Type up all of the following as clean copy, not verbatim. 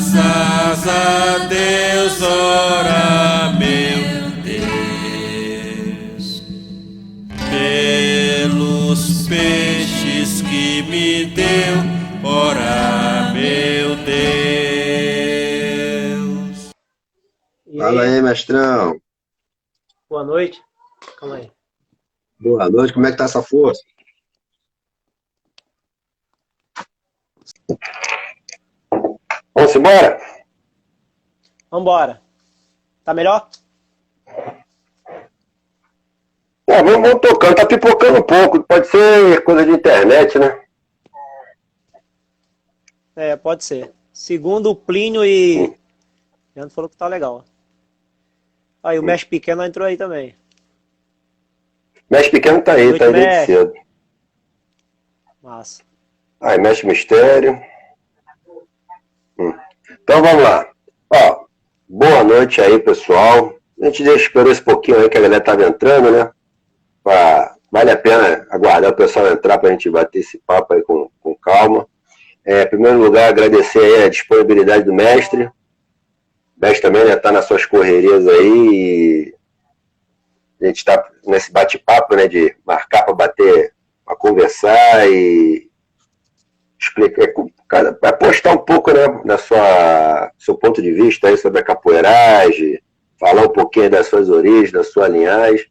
Graças a Deus, ora meu Deus, pelos peixes que me deu, ora meu Deus. Fala aí, mestrão. Boa noite. Calma aí. Boa noite, como é que tá essa força? Vamos embora? Vambora. Tá melhor? Vamos tocando, tá pipocando um pouco, pode ser coisa de internet, né? Pode ser. Segundo o Plínio e... Leandro falou que tá legal. Aí o Mestre Pequeno entrou aí também. Mestre Pequeno tá aí, tá aí desde cedo. Massa. Aí, Mestre Mistério. Então vamos lá. Ó, boa noite aí, pessoal. A gente esperou esse pouquinho aí que a galera tava entrando, né? Vale a pena aguardar o pessoal entrar pra gente bater esse papo aí com calma. Em primeiro lugar, agradecer aí a disponibilidade do mestre. O mestre também já tá nas suas correrias aí e a gente tá nesse bate-papo, né, de marcar para bater, para conversar e explicar, apostar um pouco, né, seu ponto de vista aí sobre a capoeiragem, falar um pouquinho das suas origens, da sua linhagem.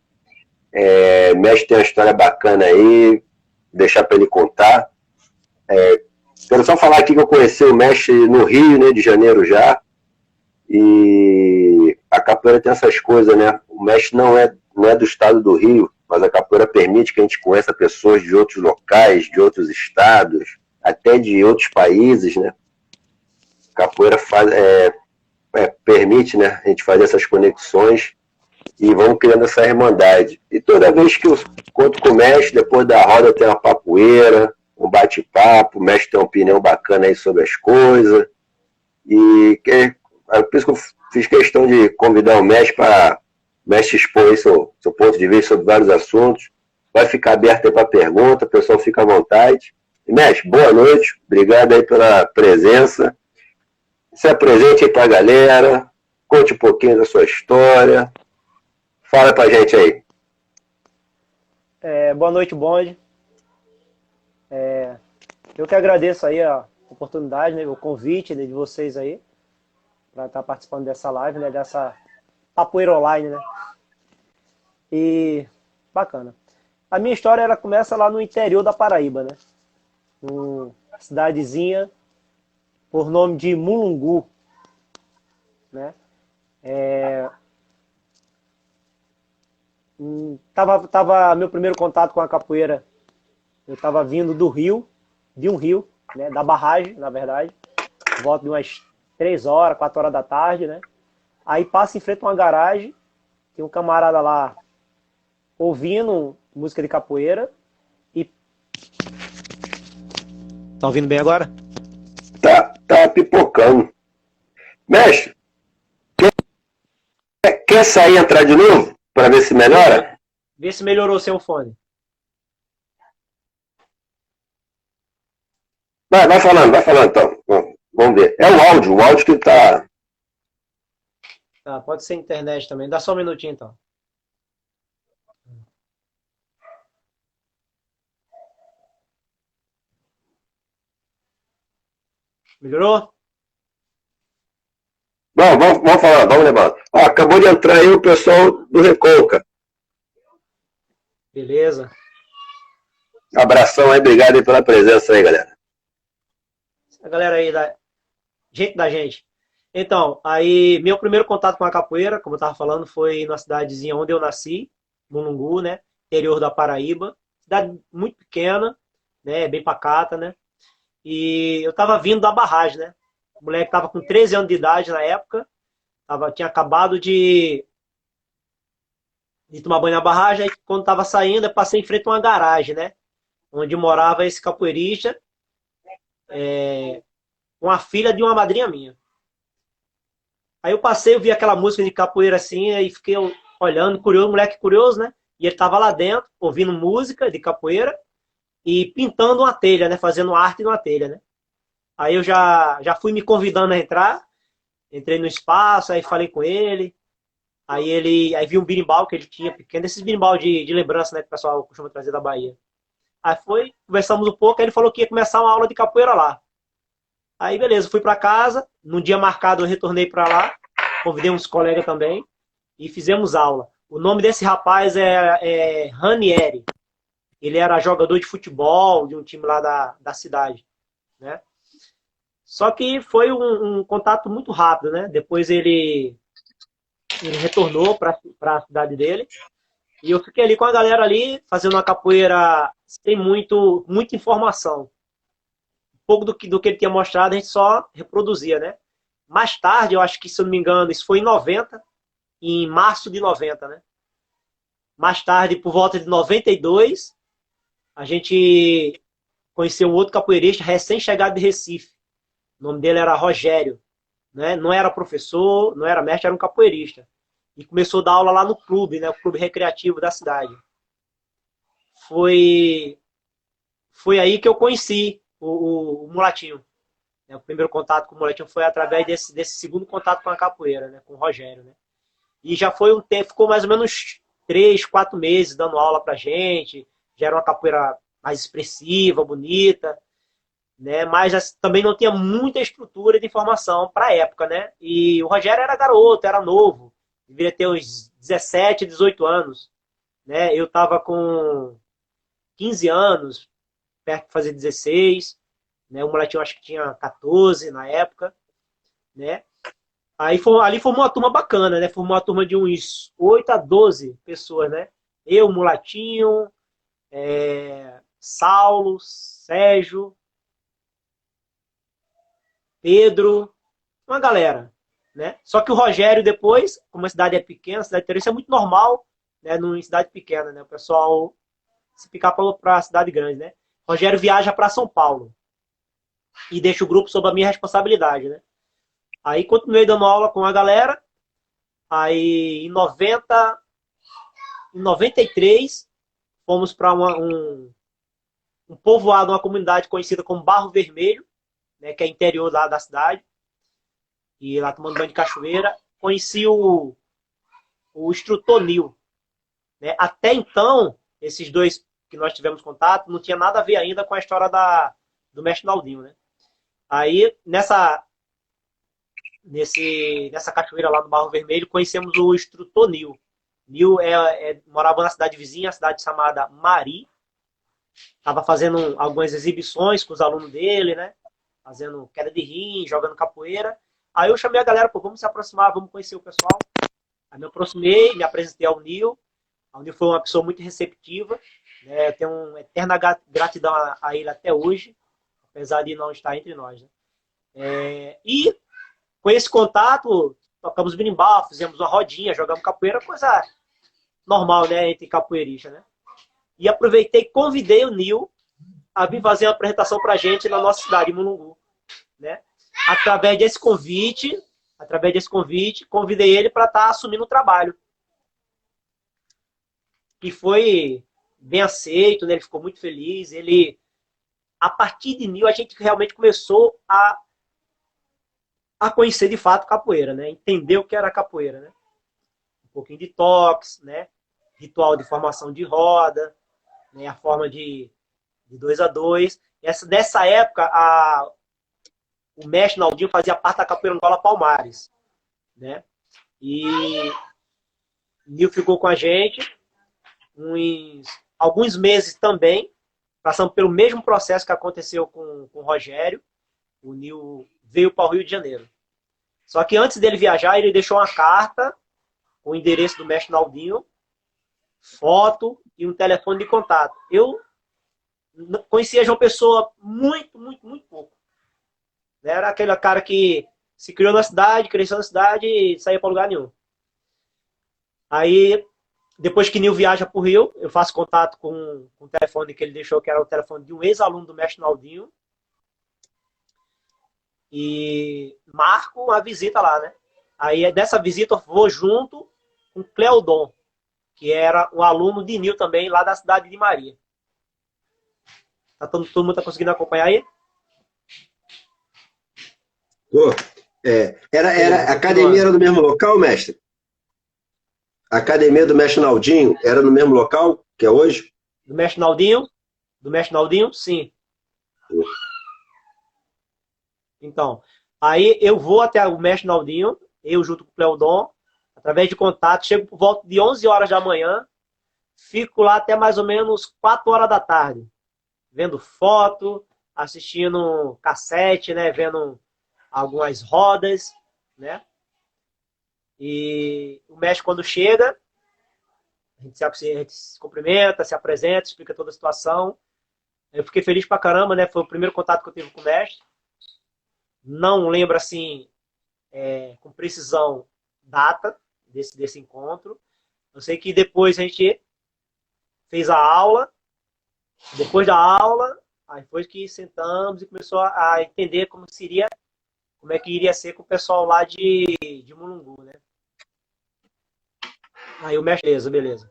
O mestre tem uma história bacana aí, deixar para ele contar. Quero só falar aqui que eu conheci o mestre no Rio, né, de Janeiro já, e a capoeira tem essas coisas, né? O mestre não é do estado do Rio, mas a capoeira permite que a gente conheça pessoas de outros locais, de outros estados, até de outros países, né? A capoeira permite, né, a gente fazer essas conexões e vamos criando essa irmandade. E toda vez que eu conto com o mestre, depois da roda tem uma papoeira, um bate-papo, o mestre tem uma opinião bacana aí sobre as coisas. E por isso que eu fiz questão de convidar o mestre para o mestre expor aí seu ponto de vista sobre vários assuntos. Vai ficar aberto aí para pergunta, o pessoal fica à vontade. E, mestre, boa noite, obrigado aí pela presença. Se apresente aí para a galera, conte um pouquinho da sua história. Fala pra gente aí. Boa noite, Bonde. Eu que agradeço aí a oportunidade, né, o convite, né, de vocês aí para estar participando dessa live, né, dessa capoeira online, né? E bacana. A minha história ela começa lá no interior da Paraíba, né? Numa cidadezinha por nome de Mulungu, né? Tava meu primeiro contato com a capoeira. Eu estava vindo de um rio, né? Da barragem, na verdade. Volto de umas 3 horas, 4 horas da tarde, né? Aí passa em frente a uma garagem, tem um camarada lá ouvindo música de capoeira e... Tá ouvindo bem agora? Tá pipocando. Mestre, quer sair e entrar de novo? Para ver se melhora? Vê se melhorou o seu fone. Vai falando então. Vamos ver. É o áudio que tá... Tá, pode ser internet também. Dá só um minutinho então. Melhorou? Vamos falar, vamos levando. Acabou de entrar aí o pessoal do Recolca. Beleza. Abração aí, obrigado aí pela presença aí, galera. A galera aí, gente da gente. Então, aí, meu primeiro contato com a capoeira, como eu tava falando, foi na cidadezinha onde eu nasci, Mulungu, né? Interior da Paraíba. Cidade muito pequena, né? Bem pacata, né? E eu tava vindo da barragem, né? O moleque tava com 13 anos de idade na época. Tinha acabado de tomar banho na barragem. Aí, quando tava saindo, eu passei em frente a uma garagem, né? Onde morava esse capoeirista, uma filha de uma madrinha minha. Aí eu passei, eu vi aquela música de capoeira assim, aí fiquei olhando, curioso, moleque curioso, né? E ele tava lá dentro, ouvindo música de capoeira e pintando uma telha, né? Fazendo arte numa telha, né? Aí eu já fui me convidando a entrar, entrei no espaço, aí falei com ele, aí vi um birimbau que ele tinha pequeno, esses birimbau de lembrança, né, que o pessoal costuma trazer da Bahia. Aí conversamos um pouco, aí ele falou que ia começar uma aula de capoeira lá. Aí beleza, fui para casa, num dia marcado eu retornei para lá, convidei uns colegas também e fizemos aula. O nome desse rapaz é Ranieri. Ele era jogador de futebol de um time lá da cidade, né? Só que foi um contato muito rápido, né? Depois ele retornou para a cidade dele e eu fiquei ali com a galera ali, fazendo uma capoeira sem muita informação. Um pouco do que ele tinha mostrado, a gente só reproduzia, né? Mais tarde, eu acho que, se eu não me engano, isso foi em 90, em março de 90, né? Mais tarde, por volta de 92, a gente conheceu um outro capoeirista recém-chegado de Recife. O nome dele era Rogério, né? Não era professor, não era mestre, era um capoeirista. E começou a dar aula lá no clube, né? O clube recreativo da cidade. Foi aí que eu conheci o Mulatinho. O primeiro contato com o Mulatinho foi através desse segundo contato com a capoeira, né? Com o Rogério, né? E já foi um tempo, ficou mais ou menos 3, 4 meses dando aula pra gente. Já era uma capoeira mais expressiva, bonita, né? Mas também não tinha muita estrutura de informação para a época, né? E o Rogério era garoto, era novo, deveria ter uns 17, 18 anos, né? Eu estava com 15 anos, perto de fazer 16, né? O molequinho acho que tinha 14 na época, né? Aí ali formou uma turma bacana, né? Formou uma turma de uns 8 a 12 pessoas, né? Eu, Mulatinho, Saulo, Sérgio, Pedro, uma galera, né? Só que o Rogério depois, como a cidade é pequena, a cidade interior, isso é muito normal, né? Numa cidade pequena, né? O pessoal se picar para a cidade grande, né? O Rogério viaja para São Paulo e deixa o grupo sob a minha responsabilidade, né? Aí continuei dando aula com a galera. Aí em 93 fomos para um povoado, uma comunidade conhecida como Barro Vermelho, né, que é interior lá da cidade, e lá tomando banho de cachoeira. Conheci o instrutor Nil, né? Até então, esses dois que nós tivemos contato não tinha nada a ver ainda com a história do mestre Naldinho, né? Aí nessa cachoeira lá no Barro Vermelho conhecemos o instrutor Nil. Nil morava na cidade vizinha, a cidade chamada Mari. Estava fazendo algumas exibições com os alunos dele, né? Fazendo queda de rim, jogando capoeira. Aí eu chamei a galera, pô, vamos se aproximar, vamos conhecer o pessoal. Aí me aproximei, me apresentei ao Nil. O Nil foi uma pessoa muito receptiva, né? Eu tenho uma eterna gratidão a ele até hoje, apesar de não estar entre nós, né? E com esse contato, tocamos berimbau, fizemos uma rodinha, jogamos capoeira, coisa normal, né, entre capoeiristas, né? E aproveitei e convidei o Nil a vir fazer uma apresentação pra gente na nossa cidade, Mulungu, né? Através desse convite, convidei ele para estar assumindo o trabalho. E foi bem aceito, né? Ele ficou muito feliz. A partir de Nil, a gente realmente começou a conhecer de fato capoeira, né? Entender o que era capoeira, né? Um pouquinho de toques, né? Ritual de formação de roda, né? A forma de 2 a 2. Nessa época, o mestre Naldinho fazia parte da capoeira Angola Palmares, né? E Nil ficou com a gente alguns meses também, passando pelo mesmo processo que aconteceu com o Rogério. O Nil veio para o Rio de Janeiro. Só que antes dele viajar, ele deixou uma carta com o endereço do mestre Naldinho, foto e um telefone de contato. Eu conhecia João Pessoa muito, muito, muito pouco. Era aquele cara que se criou na cidade, cresceu na cidade e saía para lugar nenhum. Aí, depois que Nil viaja para o Rio, eu faço contato com o telefone que ele deixou, que era o telefone de um ex-aluno do mestre Naldinho, e marco uma visita lá, né? Aí dessa visita eu vou junto com Cleodon, que era um aluno de Nil também, lá da cidade de Maria. Todo mundo tá conseguindo acompanhar aí? Pô, Beleza, a academia era continuando. no mesmo local, mestre? A academia do mestre Naldinho era no mesmo local que é hoje? Do mestre Naldinho? Do mestre Naldinho? Sim. Então, aí eu vou até o mestre Naldinho, eu junto com o Cleodon, através de contato, chego por volta de 11 horas da manhã, fico lá até mais ou menos 4 horas da tarde, vendo foto, assistindo cassete, né, vendo algumas rodas, né? E o mestre quando chega, a gente se cumprimenta, se apresenta, explica toda a situação. Eu fiquei feliz pra caramba, né? Foi o primeiro contato que eu tive com o mestre. Não lembro assim com precisão data desse encontro. Eu sei que depois a gente fez a aula, depois da aula, aí foi que sentamos e começou a entender como seria, como é que iria ser com o pessoal lá de Mulungu, né? Aí o mestre, beleza.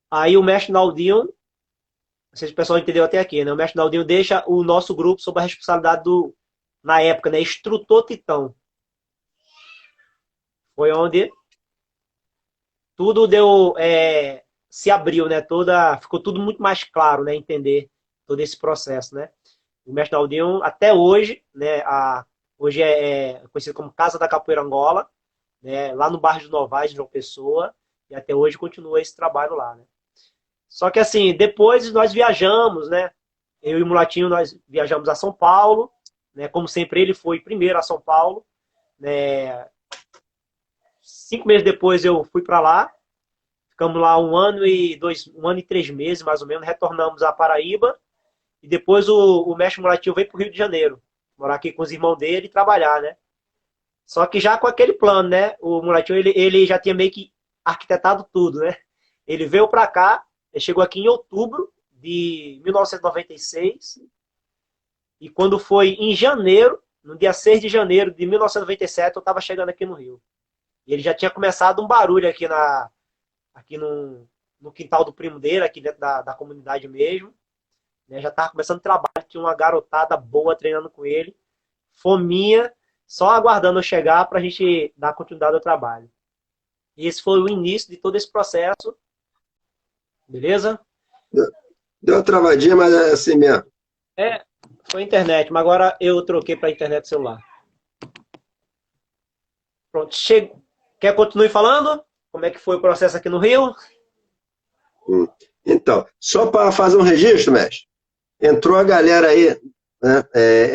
Aí o mestre Naldinho, não sei se o pessoal entendeu até aqui, né? O mestre Naldinho deixa o nosso grupo sob a responsabilidade do, na época, né? Instrutor Titão. Foi onde tudo deu, se abriu, né? Ficou tudo muito mais claro, né? Entender todo esse processo, né? O mestre Naldinho, até hoje, né? Hoje é conhecido como Casa da Capoeira Angola, né? Lá no bairro de Novaes, de João Pessoa, e até hoje continua esse trabalho lá, né? Só que assim, depois nós viajamos, né? Eu e o Mulatinho, nós viajamos a São Paulo, né? Como sempre, ele foi primeiro a São Paulo, né? 5 meses depois eu fui para lá, ficamos lá um ano e 3 meses, mais ou menos, retornamos à Paraíba, e depois o mestre Mulatinho veio para o Rio de Janeiro, morar aqui com os irmãos dele e trabalhar, né? Só que já com aquele plano, né? O Mulatinho, ele já tinha meio que arquitetado tudo, né? Ele veio para cá, ele chegou aqui em outubro de 1996, e quando foi em janeiro, no dia 6 de janeiro de 1997, eu estava chegando aqui no Rio. E ele já tinha começado um barulho aqui no quintal do primo dele, aqui dentro da comunidade mesmo. Né? Já estava começando o trabalho, tinha uma garotada boa treinando com ele. Fominha, só aguardando eu chegar para a gente dar continuidade ao trabalho. E esse foi o início de todo esse processo. Beleza? Deu uma travadinha, mas é assim mesmo. É, foi internet, mas agora eu troquei para internet celular. Pronto, chego. Quer continuar falando? Como é que foi o processo aqui no Rio? Então, só para fazer um registro, mestre, entrou a galera aí, né?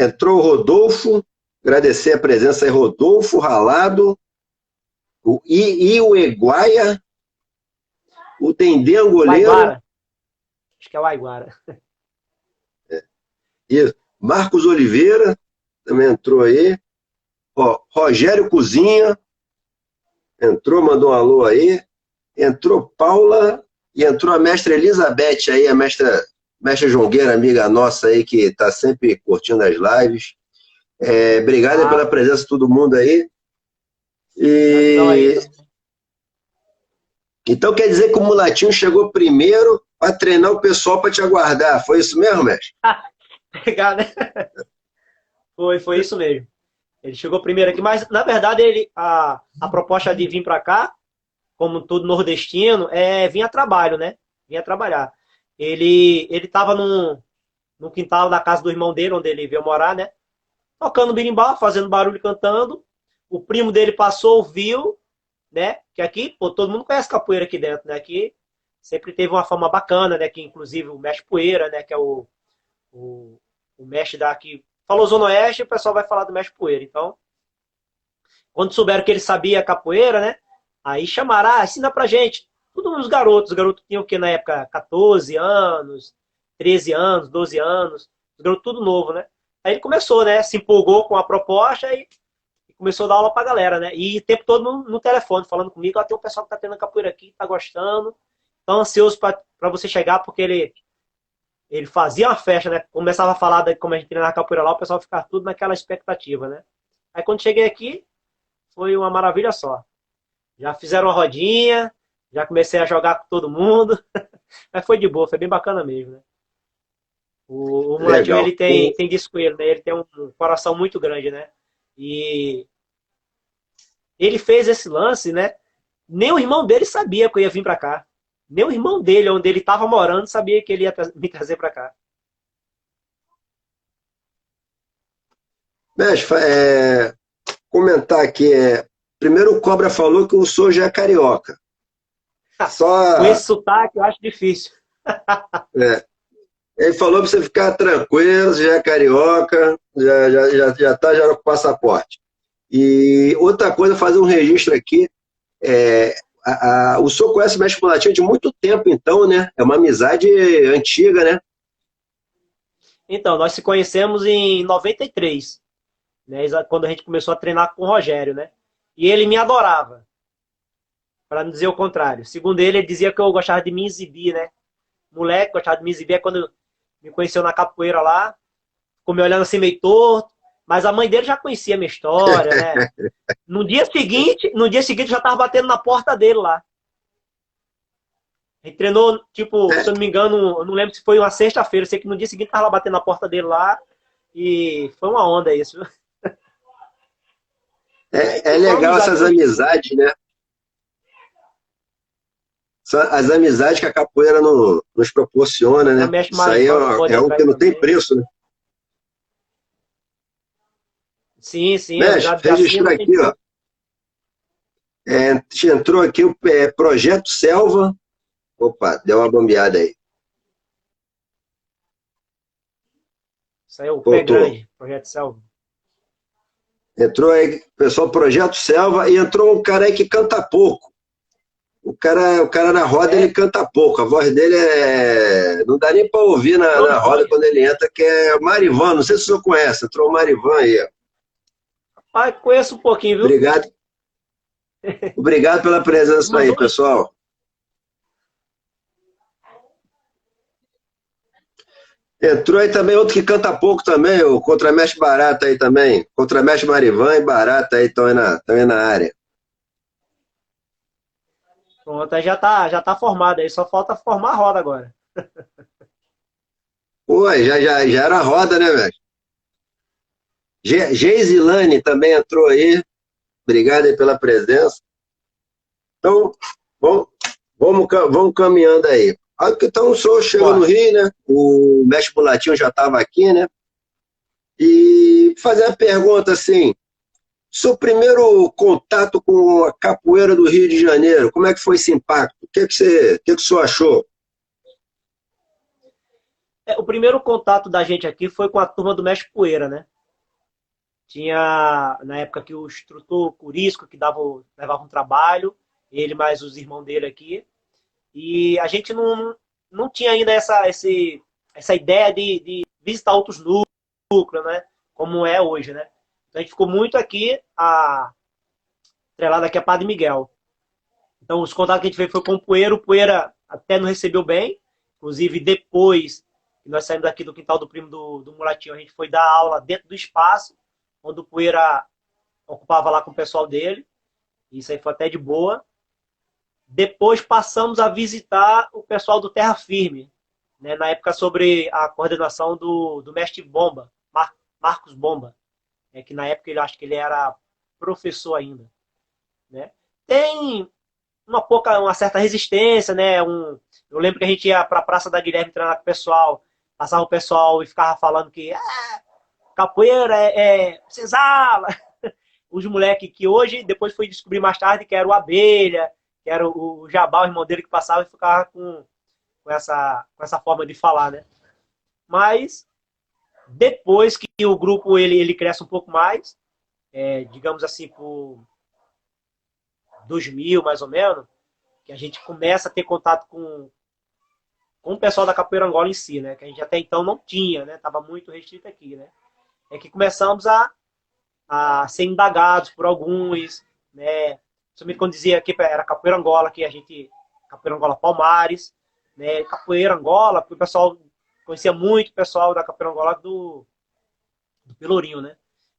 Entrou o Rodolfo, agradecer a presença aí, Rodolfo Ralado, o Eguaia, o Dendê Angoleiro, Waiguara. Acho que é Waiguara. e Marcos Oliveira, também entrou aí, ó, Rogério Cozinha, entrou, mandou um alô aí, entrou Paula e entrou a mestra Elizabeth aí, a mestra Jongueira, amiga nossa aí, que está sempre curtindo as lives. Obrigado pela presença de todo mundo aí. E então quer dizer que o Mulatinho chegou primeiro para treinar o pessoal para te aguardar. Foi isso mesmo, mestre? Obrigado. Foi isso mesmo. Ele chegou primeiro aqui, mas na verdade a proposta de vir para cá, como todo nordestino, é vir a trabalho, né? Vinha trabalhar. Ele estava no quintal da casa do irmão dele, onde ele veio morar, né? Tocando berimbau, fazendo barulho, cantando. O primo dele passou, viu, né? Que aqui, pô, todo mundo conhece capoeira aqui dentro, né? Aqui sempre teve uma fama bacana, né? Que inclusive o mestre Poeira, né? Que é o mestre daqui. Falou Zona Oeste, o pessoal vai falar do mestre Poeira. Então, quando souberam que ele sabia capoeira, né? Aí chamaram, ensina pra gente. Tudo os garotos. Os garotos tinham o que na época? 14 anos, 13 anos, 12 anos. Os garotos tudo novo, né? Aí ele começou, né? Se empolgou com a proposta e começou a dar aula pra galera, né? E o tempo todo no telefone, falando comigo, tem um pessoal que tá tendo capoeira aqui, tá gostando. Tão ansioso pra você chegar, porque ele fazia uma festa, né? Começava a falar de como a gente treinava capoeira lá, o pessoal ficava tudo naquela expectativa, né? Aí quando cheguei aqui, foi uma maravilha só. Já fizeram uma rodinha, já comecei a jogar com todo mundo, mas foi de boa, foi bem bacana mesmo, né? O Mulatinho, Legal. ele tem disso com ele, né? Ele tem um coração muito grande, né? E ele fez esse lance, né? Nem o irmão dele sabia que eu ia vir para cá. Nem o irmão dele, onde ele estava morando, sabia que ele ia me trazer para cá. Mestre, comentar aqui, primeiro o Cobra falou que o senhor já é carioca. Com Só, esse sotaque, eu acho difícil. é, ele falou para você ficar tranquilo, você já é carioca, já tá já com o passaporte. E outra coisa, fazer um registro aqui, o senhor conhece o mestre Mulatinho de muito tempo, então, né? É uma amizade antiga, né? Então, nós se conhecemos em 93, né? Quando a gente começou a treinar com o Rogério, né? E ele me adorava, para não dizer o contrário. Segundo ele, ele dizia que eu gostava de me exibir, né? Moleque, gostava de me exibir. É quando me conheceu na capoeira lá, ficou me olhando assim meio torto. Mas a mãe dele já conhecia a minha história, né? No dia seguinte, eu já estava batendo na porta dele lá. A gente treinou, tipo, se eu não me engano, eu não lembro se foi uma sexta-feira. Eu sei que no dia seguinte tava lá batendo na porta dele lá. E foi uma onda isso. É E foi uma legal amizade. essas amizades, né? As amizades que a capoeira nos proporciona, A né? Mestre Isso aí Marivan pode é algo entrar que aí não tem também. preço, né? Sim, sim, Mestre, amizade assim registrar não tem aqui, ó. preço. Entrou aqui o Projeto Selva. Opa, deu uma bambeada aí. Isso aí é o pé Voltou. grande, Projeto Selva. Entrou aí, pessoal, Projeto Selva, e entrou um cara aí que canta pouco. O cara na roda, É, ele canta pouco. A voz dele não dá nem para ouvir na roda Antônio. quando ele entra, que é o Marivan. Não sei se o senhor conhece. Entrou o Marivan aí, ó. Ah, conheço um pouquinho, viu? Obrigado. Obrigado pela Ele presença aí, mandou um. pessoal. Entrou aí também outro que canta pouco também, o Contramestre Barata aí também. Contramestre Marivan e Barata aí estão aí na área. Pronto, aí já tá formado aí, só falta formar a roda agora. Pô, já era roda, né, velho? Geisilane também entrou aí. Obrigado aí pela presença. Então, vamos, vamos caminhando aí. Então, o senhor chegou no Bora. Rio, né? O mestre Mulatinho já estava aqui, né? E fazer a pergunta assim: seu primeiro contato com a capoeira do Rio de Janeiro, como é que foi esse impacto? O que o senhor achou? O primeiro contato da gente aqui foi com a turma do Mestre Poeira, né? Tinha, na época que o instrutor Curisco, que levava um trabalho, ele mais os irmãos dele aqui, e a gente não tinha ainda essa ideia de visitar outros núcleos, né? Como é hoje, né? Então a gente ficou muito aqui, atrelado aqui a Padre Miguel. Então os contatos que a gente fez foi com o Poeira até nos recebeu bem, inclusive depois que nós saímos daqui do quintal do primo do Mulatinho, a gente foi dar aula dentro do espaço, onde o Poeira ocupava lá com o pessoal dele, isso aí foi até de boa. Depois passamos a visitar o pessoal do Terra Firme, né, na época sobre a coordenação do mestre Bomba, Marcos Bomba, que na época eu acho que ele era professor ainda. Né? Tem uma certa resistência, né? Eu lembro que a gente ia para a Praça da Guilherme treinar com o pessoal, passava o pessoal e ficava falando que capoeira é senzala. Os moleques que hoje, depois fui descobrir mais tarde que era o Abelha, que era o Jabá, o irmão dele que passava e ficava com essa forma de falar, né? Mas depois que o grupo ele cresce um pouco mais, digamos assim, por 2000 mais ou menos, que a gente começa a ter contato com o pessoal da Capoeira Angola em si, né? Que a gente até então não tinha, né? Tava muito restrito aqui, né? É que começamos a ser indagados por alguns, né? Principalmente quando dizia que era Capoeira Angola, que a gente... Capoeira Angola Palmares, né? Capoeira Angola, porque o pessoal conhecia muito o pessoal da Capoeira Angola do Pelourinho, né?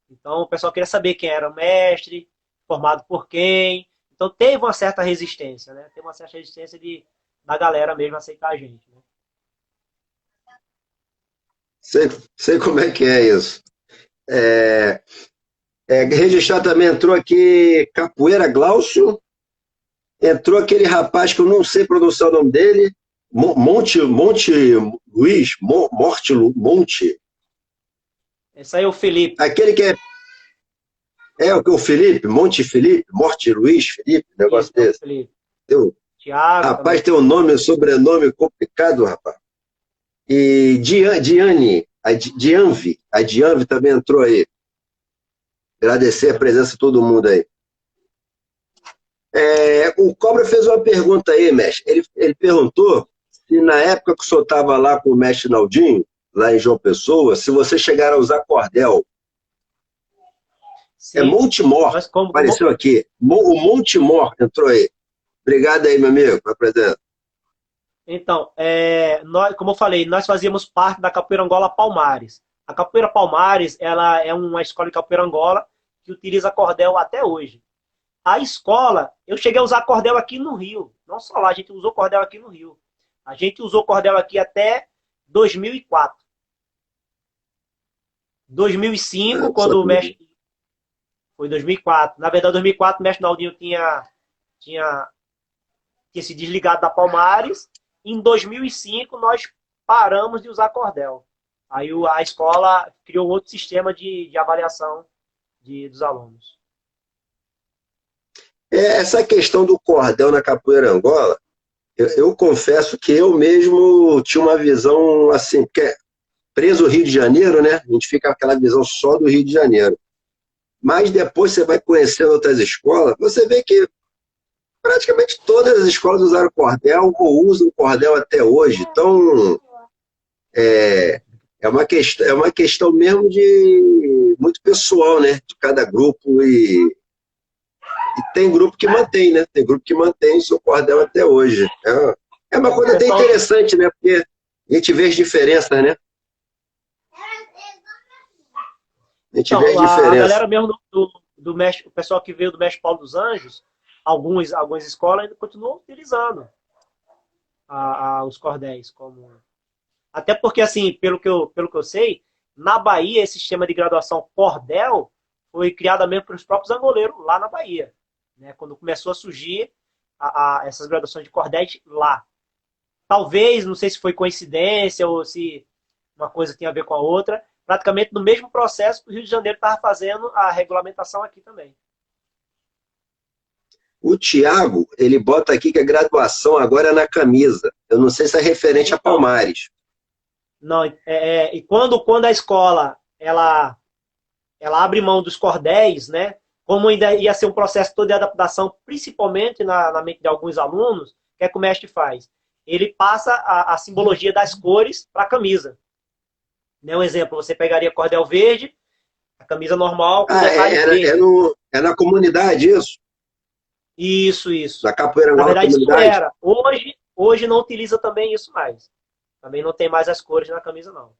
Então o pessoal queria saber quem era o mestre, formado por quem. Então teve uma certa resistência, né? Teve uma certa resistência da galera mesmo aceitar a gente, né? Sei como é que é isso. É, Registrar também entrou aqui Capoeira Glaucio, entrou aquele rapaz que eu não sei pronunciar o nome dele, Monte Luiz, Monte, Esse aí é o Felipe. aquele que é o Felipe, Monte Felipe, Morte Luiz Felipe, negócio Isso, é o desse. Felipe. Teu, Thiago rapaz, também. tem um nome, sobrenome complicado, rapaz. E Diane, a Dianvi também entrou aí. Agradecer a presença de todo mundo aí. O Cobra fez uma pergunta aí, mestre. Ele perguntou se na época que o senhor estava lá com o mestre Naldinho, lá em João Pessoa, se você chegaram a usar cordel. É Sim. Montemor, Mas como, apareceu aqui. O Montemor entrou aí. Obrigado aí, meu amigo, pela presença. Então, como eu falei, nós fazíamos parte da Capoeira Angola Palmares. A Capoeira Palmares, ela é uma escola de Capoeira Angola que utiliza cordel até hoje. A escola, eu cheguei a usar cordel aqui no Rio. Não só lá, a gente usou cordel aqui no Rio. A gente usou cordel aqui até 2004. 2005, quando o mestre... Foi 2004. Na verdade, 2004, o mestre Naldinho tinha se desligado da Palmares. Em 2005, nós paramos de usar cordel. Aí a escola criou outro sistema de avaliação dos alunos. Essa questão do cordel na capoeira Angola, eu confesso que eu mesmo tinha uma visão assim, porque preso Rio de Janeiro, né? A gente fica com aquela visão só do Rio de Janeiro. Mas depois você vai conhecendo outras escolas, você vê que praticamente todas as escolas usaram cordel ou usam cordel até hoje. Então, é uma questão mesmo de muito pessoal, né? De cada grupo e tem grupo que mantém, né? Tem grupo que mantém o seu cordel até hoje. É uma coisa até interessante, né? Porque a gente vê as diferenças, né? A gente vê as diferenças. A galera mesmo do mestre, o pessoal que veio do mestre Paulo dos Anjos, algumas escolas ainda continuam utilizando os cordéis como... Até porque, assim, pelo que eu sei, na Bahia, esse sistema de graduação cordel foi criado mesmo pelos próprios angoleiros lá na Bahia. Né? Quando começou a surgir essas graduações de cordéis lá. Talvez, não sei se foi coincidência ou se uma coisa tem a ver com a outra, praticamente no mesmo processo que o Rio de Janeiro estava fazendo a regulamentação aqui também. O Thiago, ele bota aqui que a graduação agora é na camisa. Eu não sei se é referente a Palmares. Não, e quando a escola ela abre mão dos cordéis, né? Como ainda ia ser um processo todo de adaptação, principalmente na mente de alguns alunos, o que é que o mestre faz? Ele passa a simbologia das cores para a camisa. Né? Um exemplo, você pegaria cordel verde, a camisa normal, com detalhes verdes. É na comunidade isso? Isso. Na capoeira Na verdade, isso comunidade? era. Hoje não utiliza também isso mais. Também não tem mais as cores na camisa, não.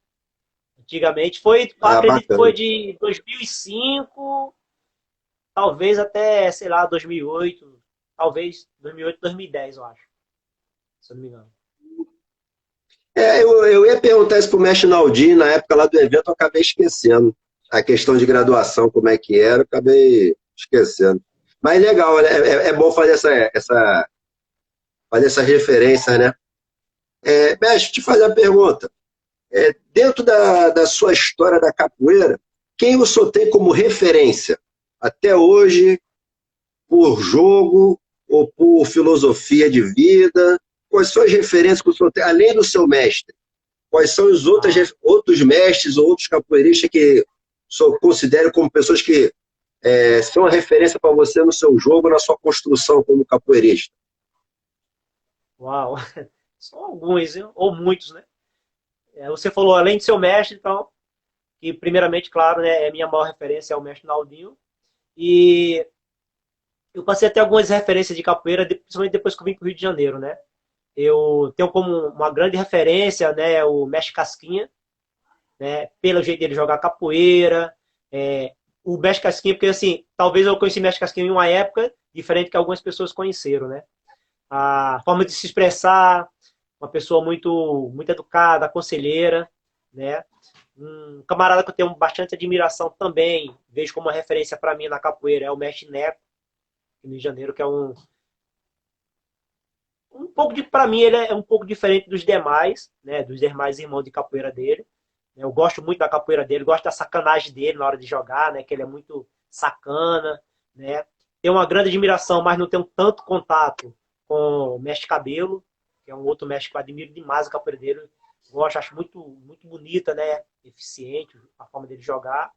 Antigamente acredito que foi de 2005, talvez até, sei lá, 2008, talvez 2008, 2010, eu acho. Se eu não me engano. Eu ia perguntar isso pro mestre Naldinho, na época lá do evento, eu acabei esquecendo. A questão de graduação, como é que era, eu acabei esquecendo. Mas legal, é bom fazer essa referência, né? Mestre, te fazer a pergunta. Dentro da sua história da capoeira, quem o senhor tem como referência até hoje, por jogo ou por filosofia de vida? Quais são as referências que o senhor tem, além do seu mestre? Quais são os outros mestres ou outros capoeiristas que o senhor considera como pessoas que são a referência para você no seu jogo, na sua construção como capoeirista? Uau! São alguns, ou muitos, né? Você falou, além de ser o mestre, então, que primeiramente, claro, né, minha maior referência é o mestre Naldinho. E eu passei a ter algumas referências de capoeira, principalmente depois que eu vim para o Rio de Janeiro, né? Eu tenho como uma grande referência, né, o mestre Casquinha, né, pelo jeito dele jogar capoeira. O mestre Casquinha, porque assim, talvez eu conheci o mestre Casquinha em uma época diferente que algumas pessoas conheceram, né? A forma de se expressar, uma pessoa muito, muito educada, conselheira, né? Um camarada que eu tenho bastante admiração também, vejo como uma referência para mim na capoeira, é o mestre Neco, no Rio de Janeiro, que é um pouco de, para mim, ele é um pouco diferente dos demais, né, dos demais irmãos de capoeira dele. Eu gosto muito da capoeira dele, gosto da sacanagem dele na hora de jogar, né, que ele é muito sacana, né. Tenho uma grande admiração, mas não tenho tanto contato com o mestre Cabelo, que é um outro mestre que eu admiro demais a capoeira dele. Gosto, acho muito, muito bonita, né, eficiente a forma dele jogar.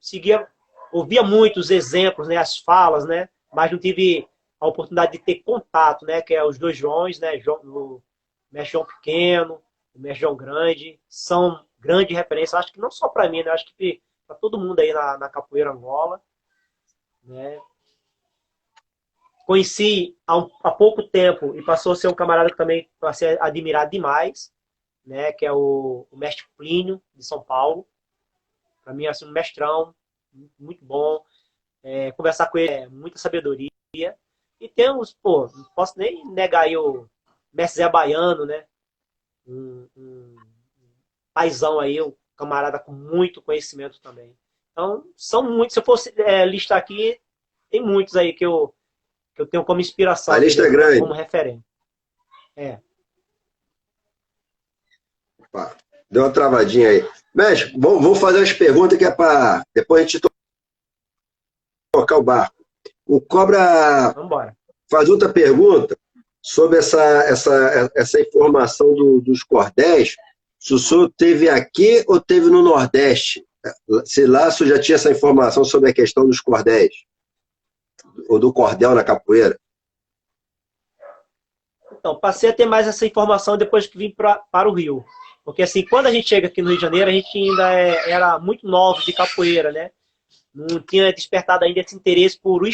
Seguia, ouvia muitos exemplos, né, as falas, né, mas não tive a oportunidade de ter contato, né, que é os dois Joões, né, o mestre João Pequeno, o mestre João Grande, são grande referência, acho que não só para mim, né, acho que para todo mundo aí na capoeira Angola, né. Conheci há pouco tempo e passou a ser um camarada que também passei a admirar demais, né, que é o mestre Plínio, de São Paulo. Para mim, assim, um mestrão, muito bom. Conversar com ele é muita sabedoria. E temos, pô, não posso nem negar aí o mestre Zé Baiano, né? Um paizão aí, um camarada com muito conhecimento também. Então, são muitos. Se eu fosse listar aqui, tem muitos aí que eu tenho como inspiração. A lista é grande. Como referência. Opa, deu uma travadinha aí. Mestre, vamos fazer as perguntas que é para depois a gente tocar o barco. O Cobra Vambora. faz outra pergunta sobre essa informação dos cordéis. Se o senhor teve aqui ou teve no Nordeste? Se lá o senhor já tinha essa informação sobre a questão dos cordéis? Ou do cordel na capoeira? Então, passei a ter mais essa informação depois que vim para o Rio. Porque, assim, quando a gente chega aqui no Rio de Janeiro, a gente ainda era muito novo de capoeira, né? Não tinha despertado ainda esse interesse por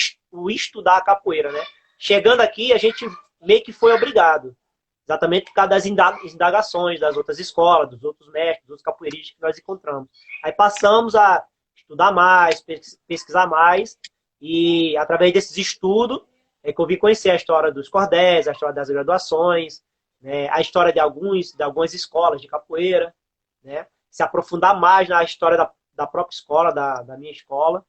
estudar a capoeira, né? Chegando aqui, a gente meio que foi obrigado. Exatamente por causa das indagações das outras escolas, dos outros mestres, dos outros capoeiristas que nós encontramos. Aí passamos a estudar mais, pesquisar mais, e através desses estudos é que eu vim conhecer a história dos cordéis, a história das graduações, né, a história de algumas escolas de capoeira, né, se aprofundar mais na história da própria escola, da minha escola,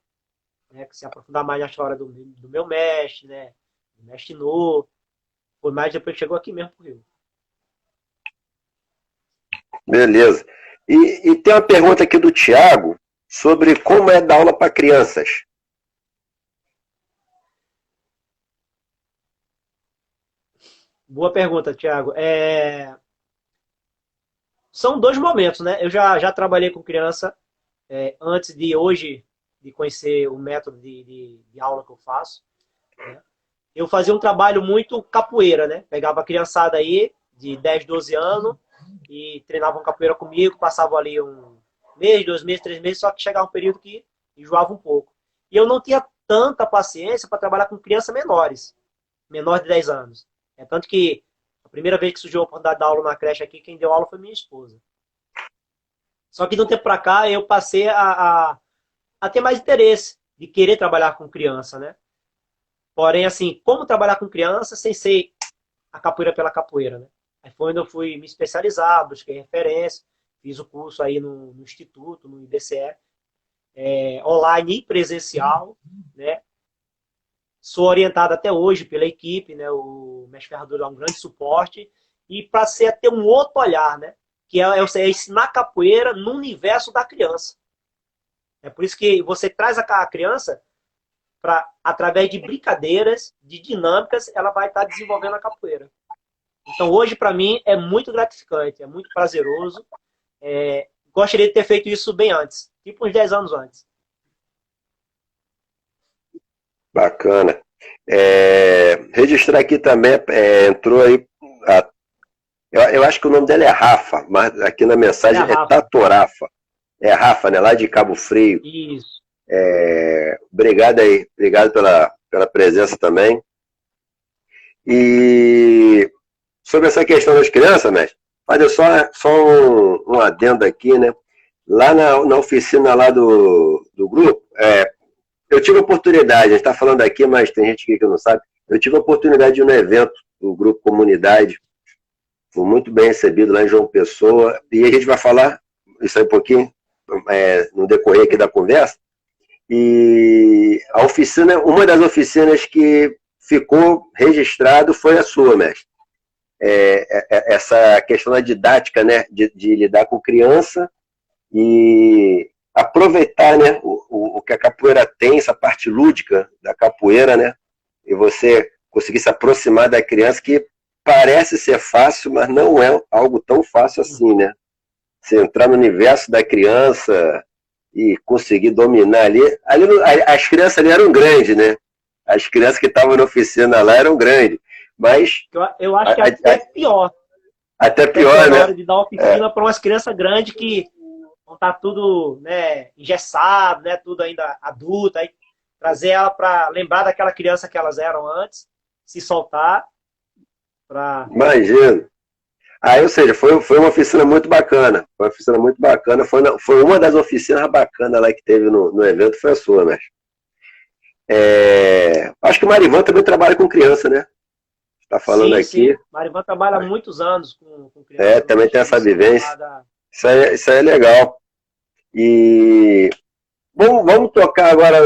né, se aprofundar mais na história do meu mestre, né, do mestre Nô, foi mais depois que chegou aqui mesmo pro Rio. Beleza. E tem uma pergunta aqui do Thiago sobre como é dar aula para crianças. Boa pergunta, Thiago. São dois momentos, né? Eu já trabalhei com criança antes de hoje de conhecer o método de aula que eu faço. Né? Eu fazia um trabalho muito capoeira, né? Pegava a criançada aí de 10, 12 anos e treinavam capoeira comigo, passavam ali um mês, 2 meses, 3 meses, só que chegava um período que enjoava um pouco. E eu não tinha tanta paciência para trabalhar com crianças menores de 10 anos. Tanto que a primeira vez que surgiu a oportunidade de dar aula na creche aqui, quem deu aula foi minha esposa. Só que de um tempo para cá eu passei a ter mais interesse de querer trabalhar com criança, né? Porém, assim, como trabalhar com criança sem ser a capoeira pela capoeira, né? Aí foi onde eu fui me especializar, busquei referência, fiz o curso aí no Instituto, no IBCE, online e presencial, né? Sou orientado até hoje pela equipe, né? O mestre Ferradura dá um grande suporte. E para ter um outro olhar, né? Que é ensinar capoeira no universo da criança. É por isso que você traz a criança para, através de brincadeiras, de dinâmicas, ela vai estar desenvolvendo a capoeira. Então hoje, para mim, é muito gratificante, é muito prazeroso. Gostaria de ter feito isso bem antes, tipo uns 10 anos antes. Bacana. Registrar aqui também, entrou aí, eu acho que o nome dela é Rafa, mas aqui na mensagem é Tatorafa. É Rafa, né? Lá de Cabo Frio. Isso. Obrigado aí, obrigado pela presença também. E sobre essa questão das crianças, mestre, fazer só um adendo aqui, né? Lá na oficina lá do grupo, eu tive a oportunidade, a gente está falando aqui, mas tem gente aqui que não sabe, eu tive a oportunidade de ir no evento do Grupo Comunidade, Fui muito bem recebido lá em João Pessoa. E a gente vai falar isso aí um pouquinho no decorrer aqui da conversa. E a oficina, uma das oficinas que ficou registrado foi a sua, mestre. Essa questão da didática, né, de lidar com criança e aproveitar, né, o que a capoeira tem, essa parte lúdica da capoeira, né, e você conseguir se aproximar da criança, que parece ser fácil, mas não é algo tão fácil assim, né? Você entrar no universo da criança e conseguir dominar ali. As crianças ali eram grandes, né? As crianças que estavam na oficina lá eram grandes. Mas. Eu acho que até pior. Até pior, né? Na hora de dar oficina para umas crianças grandes que não tá tudo, né, engessado, né? Tudo ainda adulto. Aí trazer ela para lembrar daquela criança que elas eram antes, se soltar. Imagino. Aí, ou seja, foi uma oficina muito bacana. Foi uma oficina muito bacana. Foi uma das oficinas bacanas lá que teve no evento, foi a sua, mestre. Acho que o Marivan também trabalha com criança, né? Está falando aqui. Sim. Marivan trabalha há muitos anos com criança. Também tem essa vivência. Isso aí é legal. E vamos tocar agora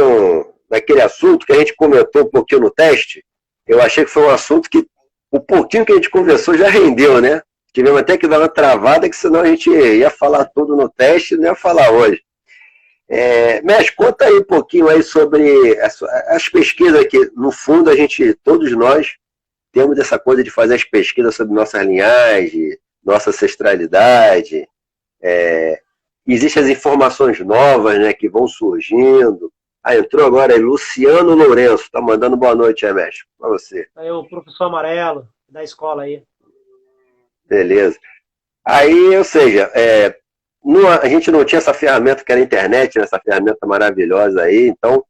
naquele assunto que a gente comentou um pouquinho no teste. Eu achei que foi um assunto que o pouquinho que a gente conversou já rendeu, né? Tivemos até que dar uma travada, que senão a gente ia falar tudo no teste e não ia falar hoje. Mestre, conta aí um pouquinho aí sobre as pesquisas que, no fundo, todos nós temos essa coisa de fazer as pesquisas sobre nossas linhagens, nossa ancestralidade. Existem as informações novas, né, que vão surgindo. Entrou agora aí Luciano Lourenço, tá mandando boa noite, mestre, para você. Aí o professor Amarelo, da escola aí. Beleza. Aí, ou seja, a gente não tinha essa ferramenta que era a internet, né, essa ferramenta maravilhosa aí, então,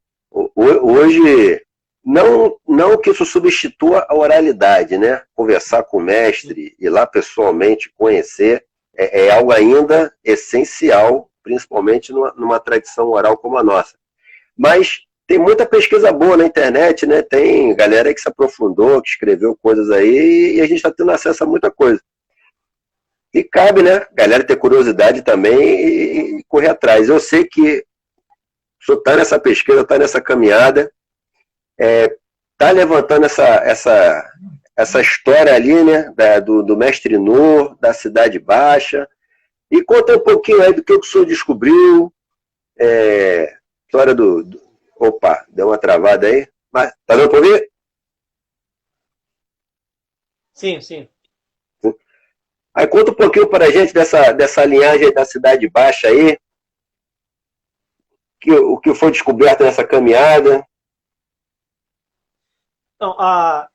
hoje, não que isso substitua a oralidade, né? Conversar com o mestre, ir lá pessoalmente conhecer, é algo ainda essencial, principalmente numa tradição oral como a nossa. Mas tem muita pesquisa boa na internet, né? Tem galera que se aprofundou, que escreveu coisas aí, e a gente está tendo acesso a muita coisa. E cabe, né, galera ter curiosidade também e correr atrás. Eu sei que o senhor está nessa pesquisa, está nessa caminhada, está levantando essa história ali, né, do Mestre Nur, da Cidade Baixa. E conta um pouquinho aí do que o senhor descobriu, história Opa, deu uma travada aí. Mas, tá dando para ouvir? Sim. Aí conta um pouquinho para a gente dessa linhagem da Cidade Baixa aí, o que foi descoberto nessa caminhada. Então,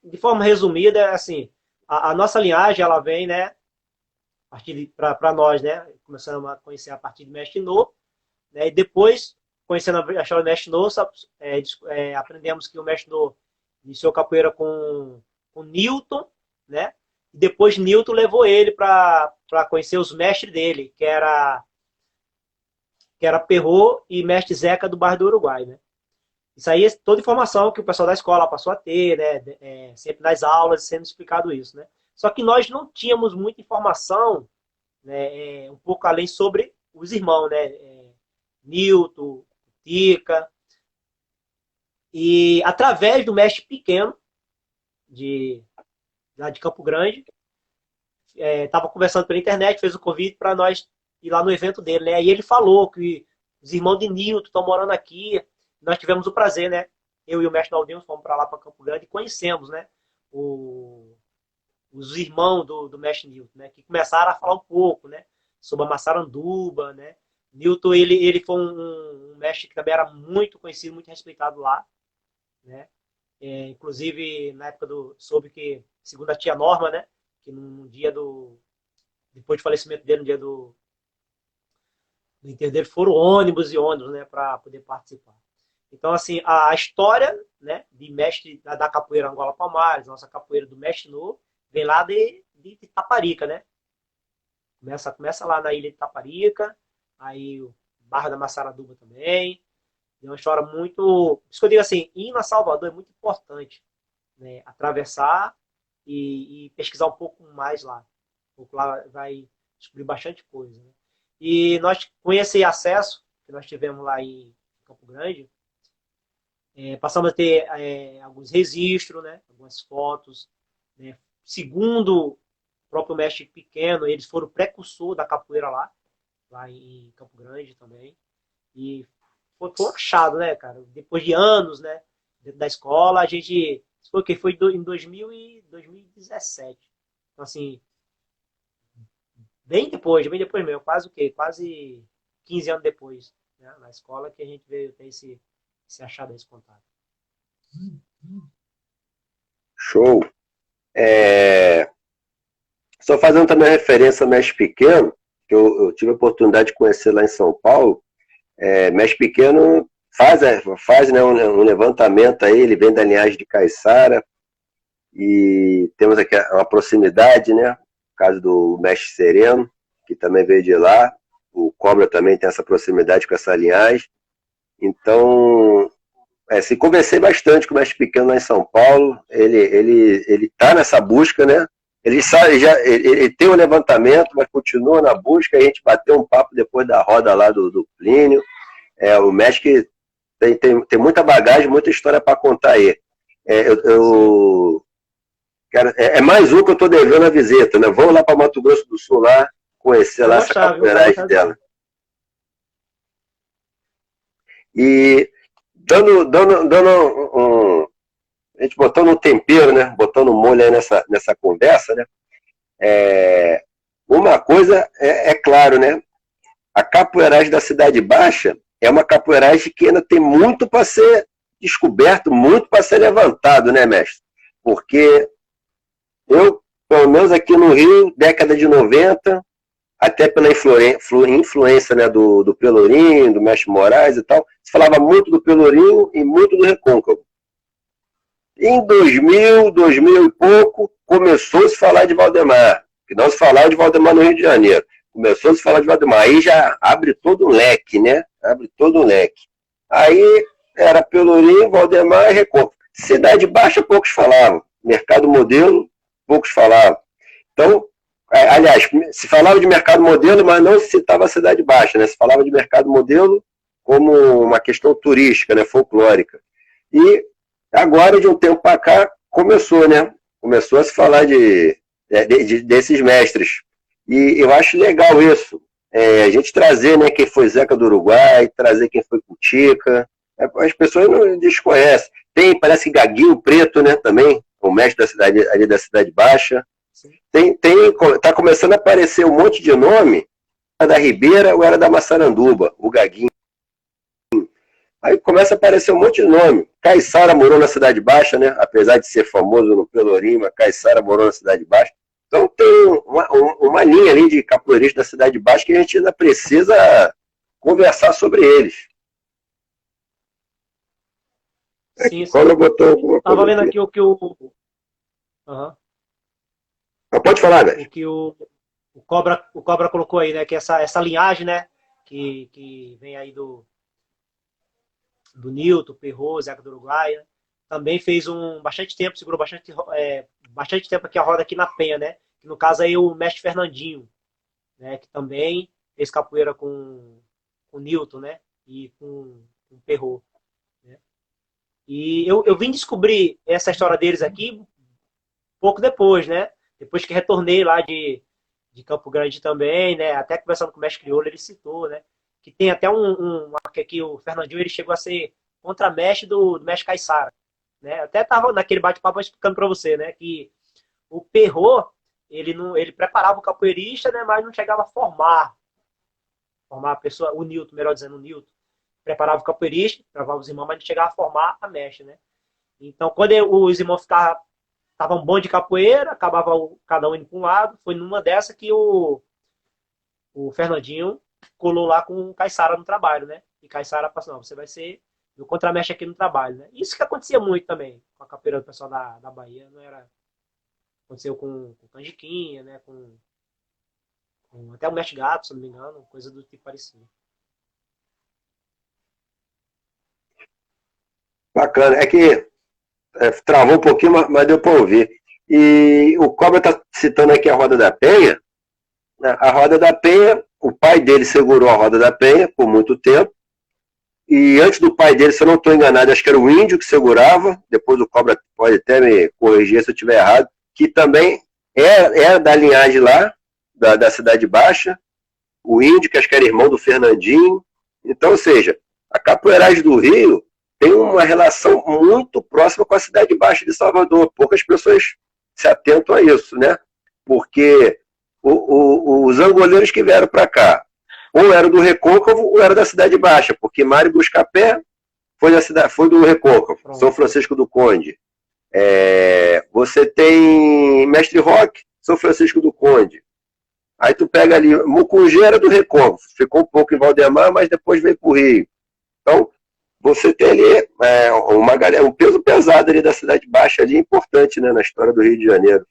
de forma resumida, assim, a nossa linhagem, ela vem, né, para nós, né, começamos a conhecer a partir do Mestre No, né, e depois, conhecendo a história do Mestre No, aprendemos que o Mestre No iniciou capoeira com Newton, né, e depois Newton levou ele para conhecer os mestres dele, que era Perrot e Mestre Zeca do bairro do Uruguai, né. Isso aí é toda informação que o pessoal da escola passou a ter, né? Sempre nas aulas sendo explicado isso, né? Só que nós não tínhamos muita informação, né? Um pouco além sobre os irmãos, né? Newton, Tica. E através do mestre pequeno, lá de Campo Grande, estava conversando pela internet, fez o convite para nós ir lá no evento dele, né? E ele falou que os irmãos de Newton estão morando aqui. Nós tivemos o prazer, né? Eu e o mestre Naldinho fomos para lá, para Campo Grande, e conhecemos, né? Os irmãos do mestre Newton, né? Que começaram a falar um pouco, né? Sobre a Massaranduba, né? Newton, ele foi um mestre que também era muito conhecido, muito respeitado lá, né? Inclusive, na época soube que, segundo a tia Norma, né? Que no dia depois do falecimento dele, no dia do enterro dele, foram ônibus e ônibus, né? Para poder participar. Então, assim, a história, né, de mestre da capoeira Angola Palmares, nossa capoeira do Mestre No, vem lá de Itaparica, né? Começa lá na ilha de Itaparica, aí o Barra da Massaranduba também. É uma história muito... Por isso que eu digo assim, ir na Salvador é muito importante, né? Atravessar e pesquisar um pouco mais lá. pouco lá vai descobrir bastante coisa. Né? E nós, com esse acesso que nós tivemos lá em Campo Grande, passamos a ter alguns registros, né? Algumas fotos. Né? Segundo o próprio mestre Pequeno, eles foram precursor da capoeira lá em Campo Grande também. E foi um achado, né, cara? Depois de anos, né, dentro da escola, a gente... Foi em 2000 e 2017. Então, assim, bem depois mesmo, quase o quê? Quase 15 anos depois, né, na escola, que a gente veio ter esse achado, esse contato. Show. Só fazendo também referência ao Mestre Pequeno, que eu tive a oportunidade de conhecer lá em São Paulo. Mestre Pequeno faz né, um levantamento aí, ele vem da linhagem de Caiçara, e temos aqui uma proximidade, né? No caso do Mestre Sereno, que também veio de lá, o Cobra também tem essa proximidade com essa linhagem. Então, se conversei bastante com o Mestre Pequeno lá em São Paulo, ele tá nessa busca, né? Ele tem um levantamento, mas continua na busca. A gente bateu um papo depois da roda lá do Plínio. O mestre tem muita bagagem, muita história para contar aí. Cara, mais um que eu estou devendo a visita, né? Vamos lá para Mato Grosso do Sul lá, conhecer lá essa capoeiragem dela. E dando a gente botando um tempero, né? Botando um molho aí nessa conversa, né? Uma coisa é claro, né? A capoeiragem da Cidade Baixa é uma capoeiragem que ainda tem muito para ser descoberto, muito para ser levantado, né, mestre? Porque eu, pelo menos aqui no Rio, década de 90, até pela influência né, do Pelourinho, do Mestre Moraes e tal, se falava muito do Pelourinho e muito do Recôncavo. Em 2000 e pouco, começou a se falar de Valdemar, que não se falava de Valdemar no Rio de Janeiro. Começou a se falar de Valdemar, aí já abre todo um leque, né? Abre todo um leque. Aí era Pelourinho, Valdemar e Recôncavo. Cidade Baixa, poucos falavam. Mercado Modelo, poucos falavam. Então, aliás, se falava de mercado modelo, mas não se citava a Cidade Baixa, né? Se falava de mercado modelo como uma questão turística, né? Folclórica. E agora, de um tempo para cá, começou, né? Começou a se falar desses mestres. E eu acho legal isso. A gente trazer, né, quem foi Zeca do Uruguai, trazer quem foi Cutica. As pessoas não desconhecem. Parece que Gaguinho Preto, né, também, o mestre ali da Cidade Baixa. Tá começando a aparecer um monte de nome, era da Ribeira ou era da Massaranduba, o Gaguinho. Aí começa a aparecer um monte de nome. Caiçara morou na Cidade Baixa, né? Apesar de ser famoso no Pelourinho, mas Caiçara morou na Cidade Baixa. Então tem uma linha ali de capoeiristas da Cidade Baixa que a gente ainda precisa conversar sobre eles. Sim, sim. Quando botou alguma coisa. Tava vendo aqui o que o... Pode falar, velho. O que o Cobra colocou aí, né? Que essa linhagem, né? Que vem aí do Nilton, Perrot, Zeca do Uruguai, né? Também fez bastante tempo, segurou bastante tempo aqui a roda aqui na Penha, né? Que no caso aí o mestre Fernandinho, né? Que também fez capoeira com o Nilton, né? E com o Perrot. Né? E eu vim descobrir essa história deles aqui pouco depois, né? Depois que retornei lá de Campo Grande também, né? Até conversando com o mestre Crioulo, ele citou, né? Que tem até que aqui o Fernandinho ele chegou a ser contramestre do mestre Caiçara. Né? Até estava naquele bate-papo explicando para você, né? Que o Perrot, ele preparava o capoeirista, né? Mas não chegava a formar a pessoa, o Nilton, melhor dizendo, o Nilton. Preparava o capoeirista, travava os irmãos, mas não chegava a formar a mestre, né? Então, quando os irmãos estavam bons de capoeira, acabava cada um indo para um lado, foi numa dessa que o Fernandinho colou lá com o Caiçara no trabalho, né? E Caiçara falou assim, não, você vai ser o contramestre aqui no trabalho, né? Isso que acontecia muito também com a capoeira do pessoal da Bahia, não era... Aconteceu com Canjiquinha, né? Com até o Mestre Gato, se não me engano, coisa do tipo parecido. Bacana. É que travou um pouquinho, mas deu para ouvir. E o Cobra está citando aqui a Roda da Penha. A roda da penha, o pai dele segurou a roda da penha por muito tempo. E antes do pai dele, se eu não estou enganado, acho que era o índio que segurava. Depois o Cobra pode até me corrigir se eu estiver errado. Que também era da linhagem lá, da Cidade Baixa. O índio, que acho que era irmão do Fernandinho. Então, ou seja, a capoeiragem do Rio tem uma relação muito próxima com a Cidade Baixa de Salvador. Poucas pessoas se atentam a isso, né? Porque os angoleiros que vieram para cá, ou eram do Recôncavo ou eram da Cidade Baixa, porque Mário Buscapé foi do Recôncavo, Pronto. São Francisco do Conde. Você tem Mestre Roque, São Francisco do Conde. Aí tu pega ali, Mucugê era do Recôncavo, ficou um pouco em Valdemar, mas depois veio para o Rio. Então, você tem ali uma galera, um peso pesado ali da Cidade Baixa, ali, importante, né, na história do Rio de Janeiro.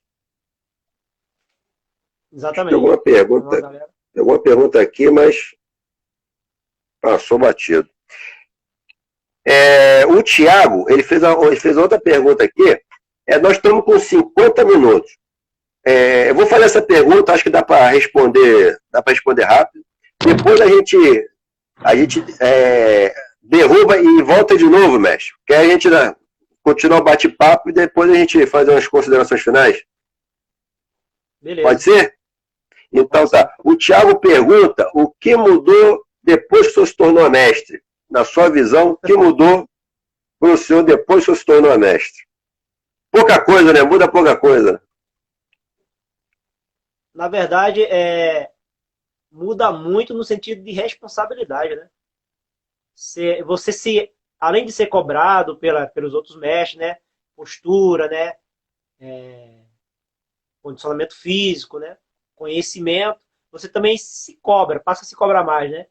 Exatamente. Tem alguma pergunta? Tem alguma pergunta aqui, mas passou batido. O Thiago, ele fez outra pergunta aqui. Nós estamos com 50 minutos. Eu vou fazer essa pergunta, acho que dá para responder rápido. Depois a gente derruba e volta de novo, mestre. Que a gente continuar o bate-papo e depois a gente faz umas considerações finais. Beleza. Pode ser? Então tá. O Thiago pergunta o que mudou depois que o senhor se tornou mestre? Na sua visão, o que mudou para o senhor depois que o senhor se tornou mestre? Pouca coisa, né? Muda pouca coisa. Na verdade, muda muito no sentido de responsabilidade, né? Você além de ser cobrado pelos outros mestres, né? Postura, né? Condicionamento físico, né? Conhecimento, você também se cobra, passa a se cobrar mais, né?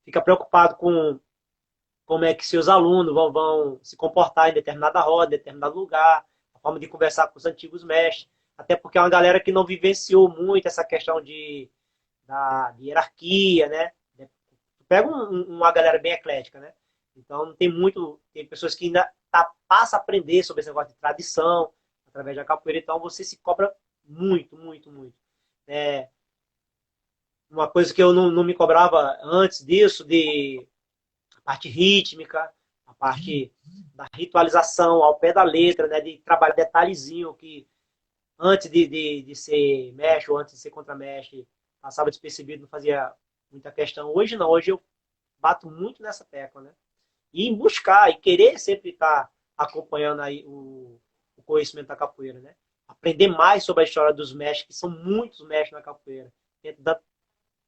Fica preocupado com como é que seus alunos vão se comportar em determinada roda, em determinado lugar, a forma de conversar com os antigos mestres, até porque é uma galera que não vivenciou muito essa questão de hierarquia, né? Pega uma galera bem eclética, né? Então tem pessoas que ainda passam a aprender sobre esse negócio de tradição, através da capoeira, então você se cobra muito, muito, muito. Uma coisa que eu não me cobrava antes disso, a parte rítmica, a parte da ritualização ao pé da letra, né, de trabalhar detalhezinho que antes de ser mestre ou antes de ser contramestre passava despercebido, não fazia muita questão. Hoje não, hoje eu bato muito nessa tecla, né? E em buscar e querer sempre estar acompanhando aí o conhecimento da capoeira, né? Aprender mais sobre a história dos mestres, que são muitos mestres na capoeira.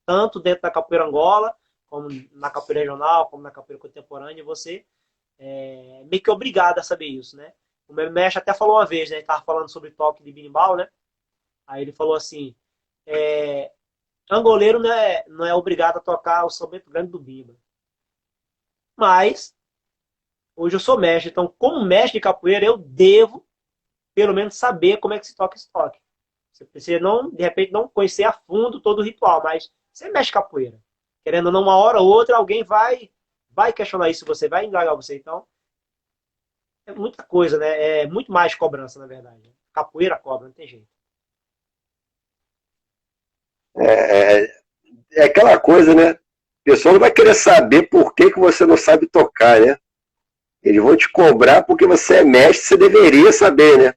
Tanto dentro da capoeira Angola, como na capoeira regional, como na capoeira contemporânea, você é meio que obrigado a saber isso, né? O meu mestre até falou uma vez, né? Ele estava falando sobre toque de berimbau, né? Aí ele falou assim, angoleiro não é obrigado a tocar o São Bento Grande do Bimba. Mas, hoje eu sou mestre, então como mestre de capoeira, eu devo pelo menos saber como é que se toca esse toque. Você não, de repente, não conhecer a fundo todo o ritual, mas você mexe capoeira. Querendo ou não, uma hora ou outra, alguém vai questionar isso, você vai indagar você. Então, é muita coisa, né? É muito mais cobrança, na verdade. Capoeira cobra, não tem jeito. É aquela coisa, né? O pessoal não vai querer saber por que você não sabe tocar, né? Eles vão te cobrar porque você é mestre, você deveria saber, né?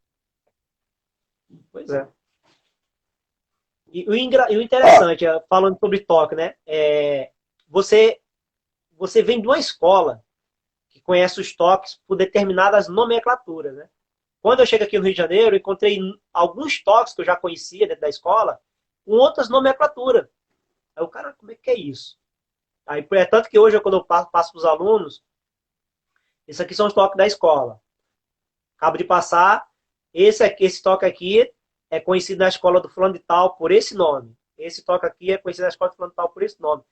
Pois é. E o interessante, falando sobre toque, né? Você vem de uma escola que conhece os toques por determinadas nomenclaturas, né? Quando eu chego aqui no Rio de Janeiro, eu encontrei alguns toques que eu já conhecia dentro da escola com outras nomenclaturas. Aí o cara, como é que é isso? Aí, tanto que hoje, quando eu passo para os alunos, esses aqui são os toques da escola. Acabo de passar, esse toque aqui é conhecido na escola do fulano de tal por esse nome. Esse toque aqui é conhecido na escola do fulano de tal por esse nome.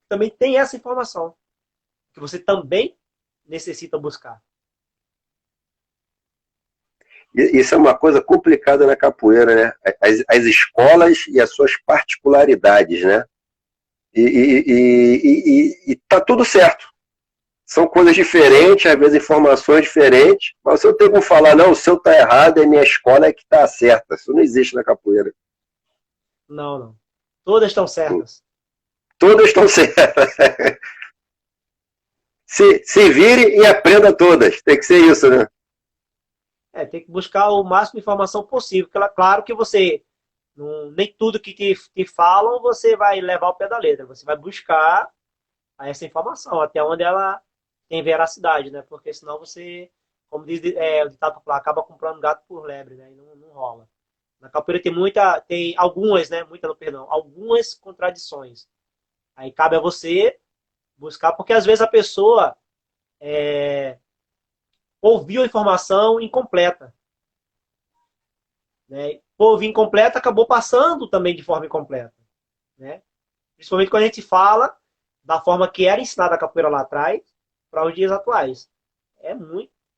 Também tem essa informação, que você também necessita buscar. Isso é uma coisa complicada na capoeira, né? As escolas e as suas particularidades, né? E tá tudo certo. São coisas diferentes, às vezes informações diferentes, mas você não tem como falar, não, o seu tá errado, é minha escola é que tá certa. Isso não existe na capoeira. Não. Todas estão certas. Todas estão certas. Se vire e aprenda todas. Tem que ser isso, né? Tem que buscar o máximo de informação possível. Claro que você, nem tudo que te falam você vai levar ao pé da letra. Você vai buscar essa informação, até onde ela tem veracidade, né? Porque senão você, como diz o ditado popular, acaba comprando gato por lebre, né? E não rola. Na capoeira tem algumas, né? Algumas contradições. Aí cabe a você buscar, porque às vezes a pessoa ouviu a informação incompleta. Né? Por ouvir incompleta, acabou passando também de forma incompleta. Né? Principalmente quando a gente fala da forma que era ensinada a capoeira lá atrás para os dias atuais.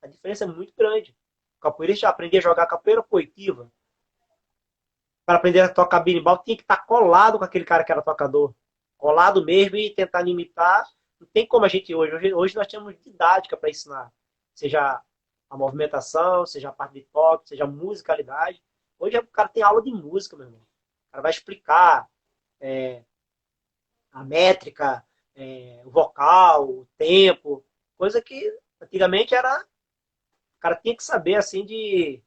A diferença é muito grande. O capoeirista aprender a jogar capoeira coitiva, para aprender a tocar berimbau, tinha que estar colado com aquele cara que era tocador. Colado mesmo e tentar imitar. Não tem como a gente hoje nós temos didática para ensinar. Seja a movimentação, seja a parte de toque, seja a musicalidade. Hoje o cara tem aula de música, meu irmão. O cara vai explicar a métrica, o vocal, o tempo. Coisa que antigamente o cara tinha que saber assim de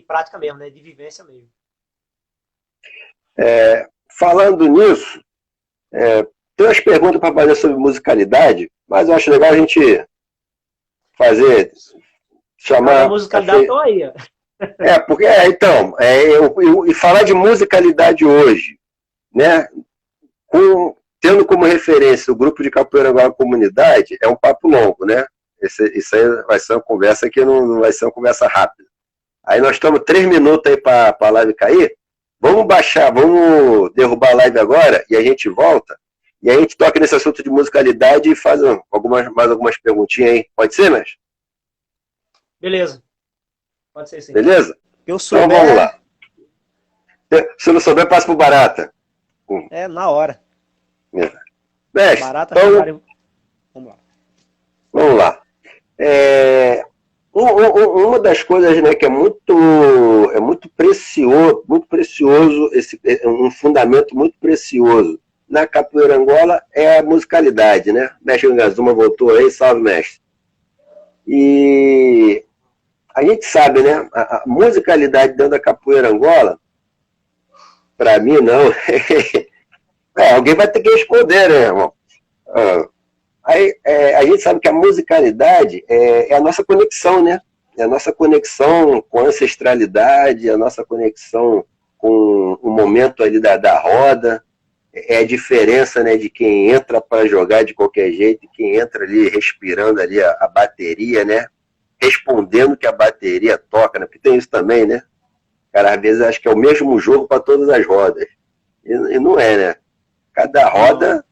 prática mesmo, né? De vivência mesmo. Falando nisso, tem umas perguntas para fazer sobre musicalidade, mas eu acho legal a gente chamar... A musicalidade estão aí. Porque, e falar de musicalidade hoje, né, tendo como referência o grupo de Capoeira Angola Comunidade, é um papo longo, né? Isso aí vai ser uma conversa que não vai ser uma conversa rápida. Aí nós estamos 3 minutos aí para a live cair. Vamos derrubar a live agora e a gente volta. E aí a gente toca nesse assunto de musicalidade e faz mais algumas perguntinhas aí. Pode ser, mestre? Beleza. Pode ser sim. Beleza? Eu souber... Então vamos lá. Se não souber, passa pro Barata. Na hora. Mestre, Barata, então... Vamos lá. Vamos lá. Uma das coisas, né, que é muito precioso, um fundamento muito precioso na capoeira Angola é a musicalidade, né? Mestre Ngazuma voltou aí, salve, mestre. E a gente sabe, né, a musicalidade dentro da capoeira Angola, para mim não, alguém vai ter que responder, né, irmão? A gente sabe que a musicalidade é a nossa conexão, né? É a nossa conexão com a ancestralidade, a nossa conexão com o momento ali da roda, é a diferença, né, de quem entra para jogar de qualquer jeito e quem entra ali respirando ali a bateria, né? Respondendo que a bateria toca, né? Porque tem isso também, né? Cara, às vezes acho que é o mesmo jogo para todas as rodas. E não é, né? Cada roda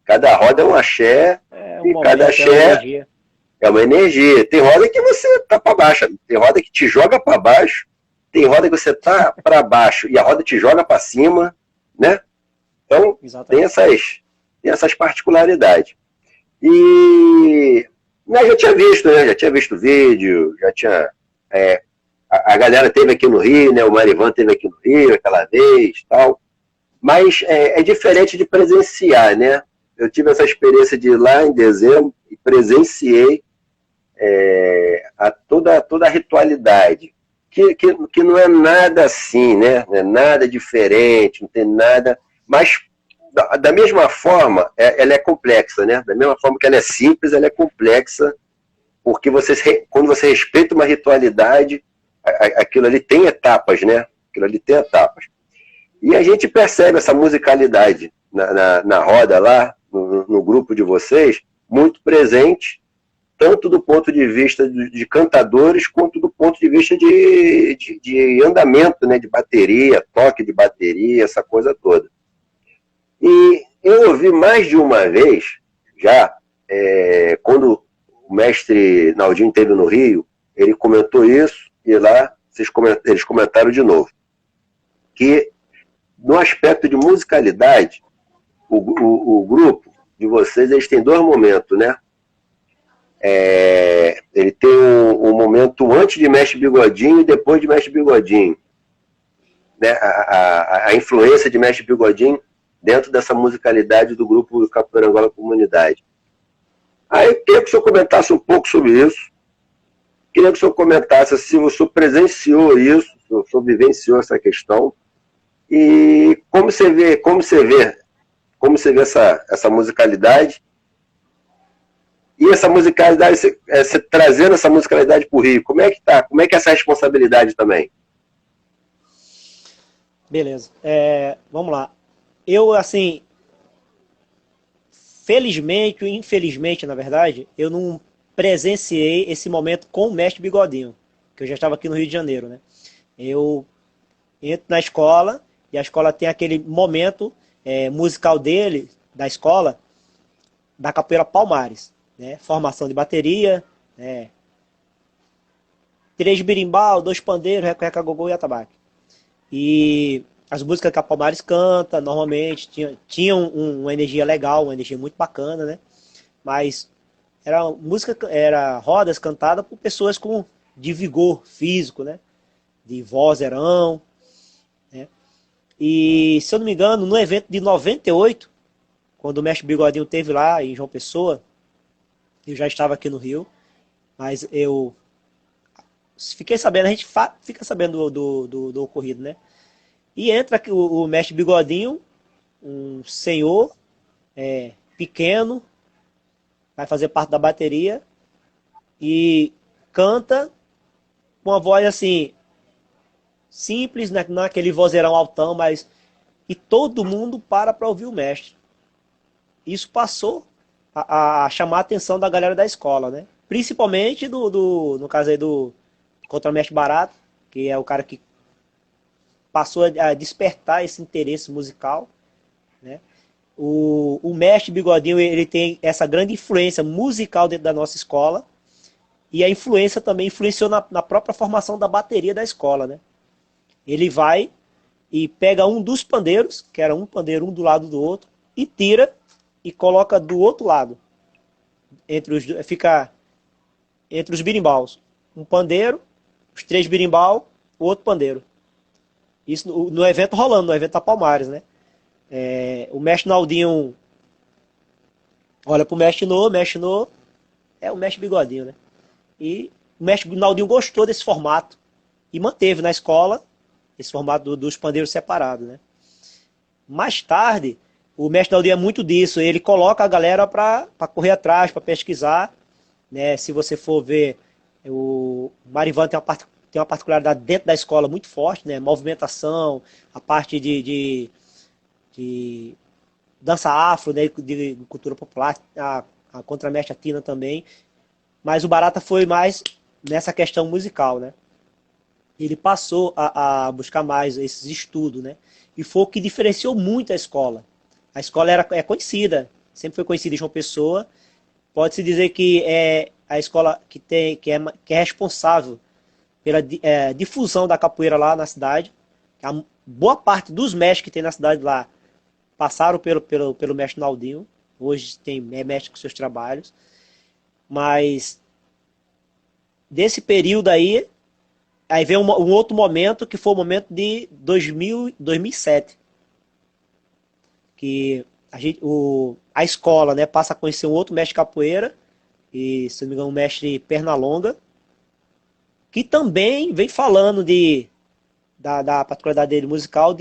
é um axé, e cada axé é uma energia. Tem roda que você tá para baixo, tem roda que te joga para baixo, tem roda que você tá para baixo e a roda te joga para cima, né? Então, tem essas particularidades. E eu já tinha visto, né? Já tinha visto vídeo, já tinha... a galera teve aqui no Rio, né? O Marivan teve aqui no Rio aquela vez, tal. Mas é diferente de presenciar, né? Eu tive essa experiência de ir lá em dezembro e presenciei toda a ritualidade, que não é nada assim, né? Não é nada diferente, não tem nada... Mas, da mesma forma, ela é complexa, né? Da mesma forma que ela é simples, ela é complexa, porque quando você respeita uma ritualidade, aquilo ali tem etapas, né? Aquilo ali tem etapas. E a gente percebe essa musicalidade na roda lá, no grupo de vocês, muito presente, tanto do ponto de vista de cantadores, quanto do ponto de vista de andamento, né? De bateria, toque de bateria, essa coisa toda. E eu ouvi mais de uma vez, já, quando o mestre Naldinho esteve no Rio, ele comentou isso, e lá eles comentaram de novo, que no aspecto de musicalidade, o grupo de vocês, eles têm 2 momentos, né? Ele tem um momento antes de Mestre Bigodinho e depois de Mestre Bigodinho. né, a influência de Mestre Bigodinho dentro dessa musicalidade do grupo Capoeira Angola Comunidade. Aí eu queria que o senhor comentasse um pouco sobre isso. Queria que o senhor comentasse se o senhor presenciou isso, se o senhor vivenciou essa questão, e como você vê essa musicalidade, e essa musicalidade, você trazendo essa musicalidade para o Rio, como é que tá? Como é que é essa responsabilidade também? Beleza. Vamos lá. Eu, assim, felizmente ou infelizmente, na verdade, eu não presenciei esse momento com o Mestre Bigodinho, que eu já estava aqui no Rio de Janeiro, né? Eu entro na escola e a escola tem aquele momento musical dele, da escola, da Capoeira Palmares, né? Formação de bateria, 3 birimbau, 2 pandeiros, reca, gogô e atabaque. E as músicas que a Palmares canta, normalmente, tinham uma energia legal, uma energia muito bacana, né? Mas era rodas cantadas por pessoas de vigor físico, né? De vozeirão, né? E, se eu não me engano, no evento de 98, quando o Mestre Bigodinho teve lá em João Pessoa, eu já estava aqui no Rio, mas eu fiquei sabendo, a gente fica sabendo do ocorrido, né? E entra aqui o Mestre Bigodinho, um senhor pequeno, vai fazer parte da bateria e canta com uma voz assim, simples, né? Não é aquele vozeirão altão, mas e todo mundo para ouvir o mestre. Isso passou a chamar a atenção da galera da escola, né? Principalmente no caso aí do Contramestre Barato, que é o cara que passou a despertar esse interesse musical, né? O Mestre Bigodinho, ele tem essa grande influência musical dentro da nossa escola, e a influência também influenciou na própria formação da bateria da escola, né? Ele vai e pega um dos pandeiros, que era um pandeiro um do lado do outro, e tira e coloca do outro lado. Fica entre os birimbaus. Um pandeiro, os 3 birimbau, o outro pandeiro. Isso no evento rolando, no evento da Palmares, né? O mestre Naldinho olha pro mestre no, é o mestre Bigodinho, né? E o mestre Naldinho gostou desse formato e manteve na escola esse formato dos pandeiros separados, né? Mais tarde, o mestre Naldinho é muito disso, ele coloca a galera para correr atrás, para pesquisar, né? Se você for ver, o Marivan tem uma particularidade dentro da escola muito forte, né? Movimentação, a parte de dança afro, né? De cultura popular, a contramestre Tina também. Mas o Barata foi mais nessa questão musical, né? Ele passou a buscar mais esses estudos, né? E foi o que diferenciou muito a escola. A escola é conhecida, sempre foi conhecida em João Pessoa. Pode-se dizer que é a escola que é responsável pela difusão da capoeira lá na cidade. A boa parte dos mestres que tem na cidade lá passaram pelo mestre Naldinho. Hoje é mestre com seus trabalhos. Mas desse período aí vem um outro momento, que foi o momento de 2007. Que a escola, né, passa a conhecer um outro mestre capoeira, e, se não me engano, o mestre Pernalonga, que também vem falando da particularidade dele musical,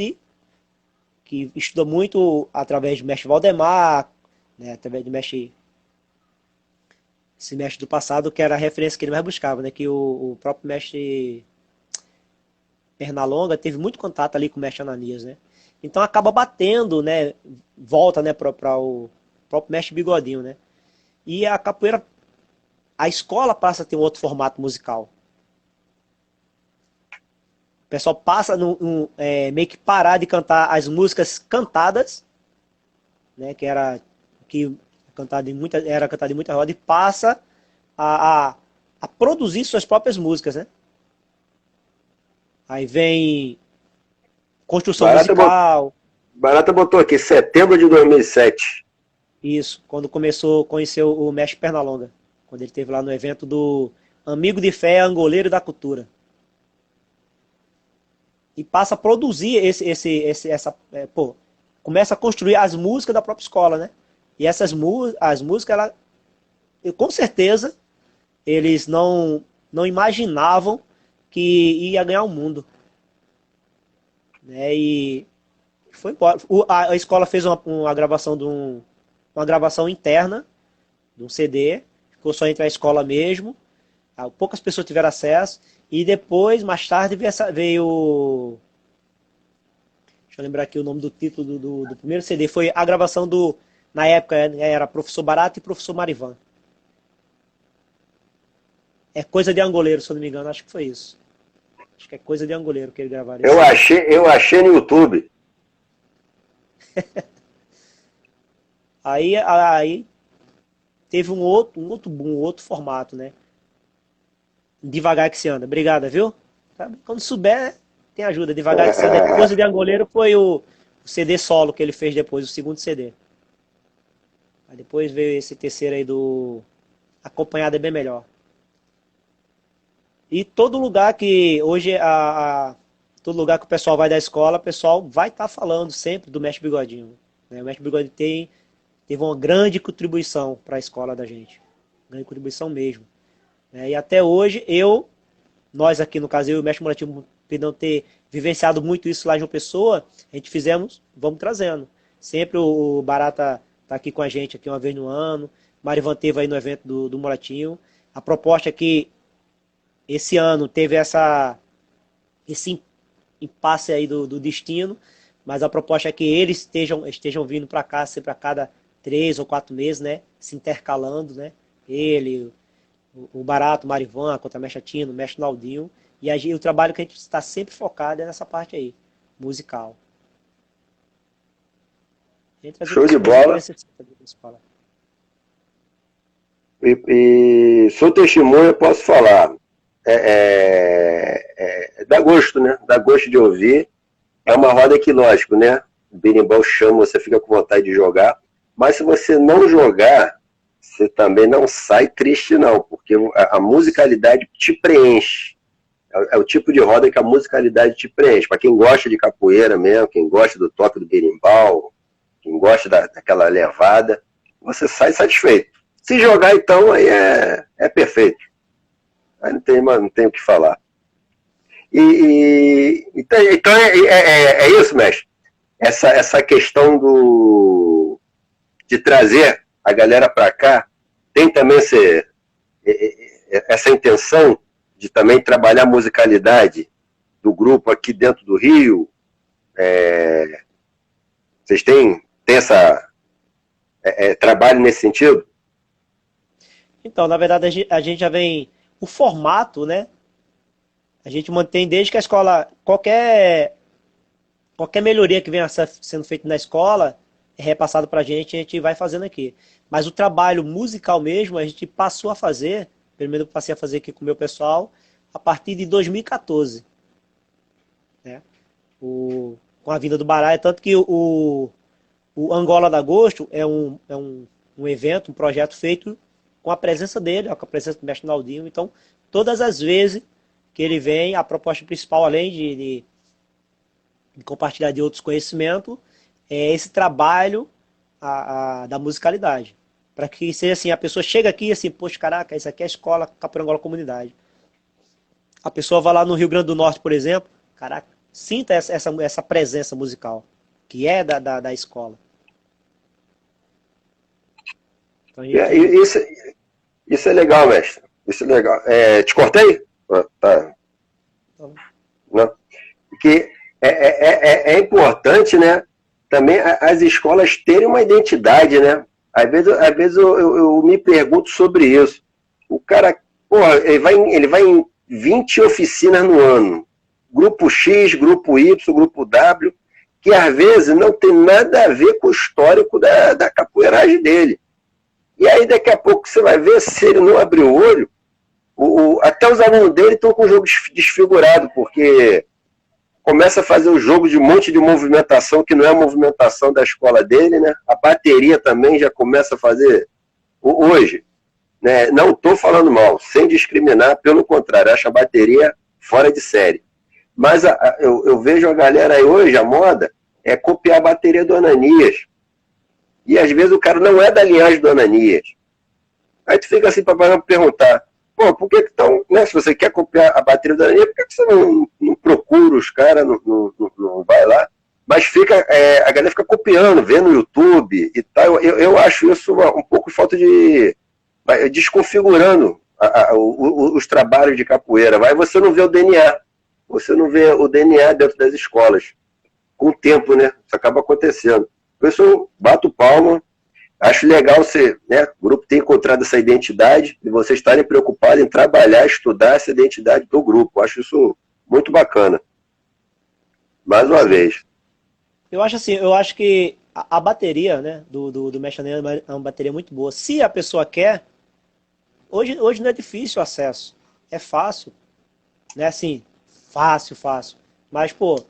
que estuda muito através do mestre Valdemar, né, através do esse mestre do passado, que era a referência que ele mais buscava, né, que o próprio mestre Pernalonga teve muito contato ali com o mestre Ananias, né? Então acaba batendo, né, volta, né, para o próprio mestre Bigodinho, né? E a capoeira, a escola passa a ter um outro formato musical. O pessoal passa meio que parar de cantar as músicas cantadas, né, era cantada em muita roda, e passa a produzir suas próprias músicas, né? Aí vem construção musical. Barata botou aqui, setembro de 2007. Isso, quando começou a conhecer o mestre Pernalonga. Quando ele esteve lá no evento do Amigo de Fé, Angoleiro da Cultura. e passa a produzir começa a construir as músicas da própria escola, né? E as músicas, com certeza, eles não imaginavam que ia ganhar o mundo, né? E foi embora. A escola fez uma gravação uma gravação interna de um CD, ficou só entre a escola mesmo. Poucas pessoas tiveram acesso. E depois, mais tarde, veio. Deixa eu lembrar aqui o nome do título do primeiro CD. Foi a gravação na época, era Professor Barato e Professor Marivan. É Coisa de Angoleiro, se eu não me engano. Acho que foi isso. Acho que é Coisa de Angoleiro que ele gravaram. Eu achei no YouTube. Aí teve um outro boom, um outro formato, né? Devagar que se anda. Obrigado, viu? Quando souber, tem ajuda. Devagar que se anda. Coisa de Angoleiro foi o CD solo que ele fez depois, o segundo CD. Aí depois veio esse terceiro aí do Acompanhado é Bem Melhor. E todo lugar que hoje todo lugar que o pessoal vai da escola, o pessoal vai estar falando sempre do Mestre Bigodinho, né? O Mestre Bigodinho teve uma grande contribuição para a escola da gente. Grande contribuição mesmo. E até hoje, nós aqui no caso, eu e o Mestre Mulativo, por não ter vivenciado muito isso lá em João Pessoa, a gente vamos trazendo. Sempre o Barata tá aqui com a gente aqui uma vez no ano, Marivan teve aí no evento do Mulatinho. A proposta é que esse ano teve esse impasse aí do destino, mas a proposta é que eles estejam vindo para cá sempre a cada 3 ou 4 meses, né? Se intercalando, né? Ele, o Barato, o Marivan, a Contramestre Tino, o Mestre Naldinho, e o trabalho que a gente está sempre focado é nessa parte aí, musical. Show de bola. E sou testemunha, posso falar. Dá gosto, né? Dá gosto de ouvir. É uma roda que, lógico, né? O berimbau chama, você fica com vontade de jogar. Mas se você não jogar, você também não sai triste, não. Porque a musicalidade te preenche. É o tipo de roda que a musicalidade te preenche. Para quem gosta de capoeira mesmo, quem gosta do toque do berimbau, quem gosta daquela levada, você sai satisfeito. Se jogar, então, aí é perfeito. Aí não tem o que falar. Então é isso, mestre. Essa questão de trazer a galera para cá, tem também essa intenção de também trabalhar a musicalidade do grupo aqui dentro do Rio. Vocês têm essa trabalho nesse sentido? Então, na verdade, a gente já vem... O formato, né? A gente mantém desde que a escola... Qualquer melhoria que venha sendo feita na escola é repassado pra gente e a gente vai fazendo aqui. Mas o trabalho musical mesmo, a gente passou a fazer, pelo menos eu passei a fazer aqui com o meu pessoal, a partir de 2014. Né? Com a vinda do Bará, tanto que o Angola da Agosto é um evento, um projeto feito com a presença dele, com a presença do Mestre Naldinho. Então, todas as vezes que ele vem, a proposta principal, além de compartilhar de outros conhecimentos, é esse trabalho da musicalidade. Para que seja assim, a pessoa chega aqui e assim, poxa, caraca, isso aqui é a escola Capoeira Angola Comunidade. A pessoa vai lá no Rio Grande do Norte, por exemplo, caraca, sinta essa presença musical, que é da escola. Então, isso é legal, mestre. Isso é legal. Te cortei? Tá. Não. Porque é importante, né? Também as escolas terem uma identidade, né? Às vezes eu me pergunto sobre isso. O cara, porra, ele vai em 20 oficinas no ano. Grupo X, Grupo Y, Grupo W, que às vezes não tem nada a ver com o histórico da capoeiragem dele. E aí daqui a pouco você vai ver, se ele não abrir o olho, até os alunos dele estão com o jogo desfigurado, porque começa a fazer o jogo de um monte de movimentação que não é a movimentação da escola dele, né? A bateria também já começa a fazer hoje, né? Não estou falando mal, sem discriminar, pelo contrário, acho a bateria fora de série. Mas eu vejo a galera aí hoje, a moda, é copiar a bateria do Ananias. E às vezes o cara não é da linhagem do Ananias. Aí tu fica assim para perguntar, pô, por que então, né, se você quer copiar a bateria do Ananias, por que você não procura os caras, não vai lá? Mas fica, a galera fica copiando, vendo no YouTube e tal. Eu acho isso um pouco de falta de... desconfigurando os trabalhos de capoeira. Vai, você não vê o DNA. Você não vê o DNA dentro das escolas. Com o tempo, né? Isso acaba acontecendo. Por isso eu bato palma. Acho legal né, o grupo ter encontrado essa identidade e vocês estarem preocupados em trabalhar, estudar essa identidade do grupo. Acho isso muito bacana. Mais uma vez. Eu acho assim, eu acho que a bateria, né, do Mestre Ananias é uma bateria muito boa. Se a pessoa quer, hoje não é difícil o acesso. É fácil. Né, assim, fácil. Mas, pô,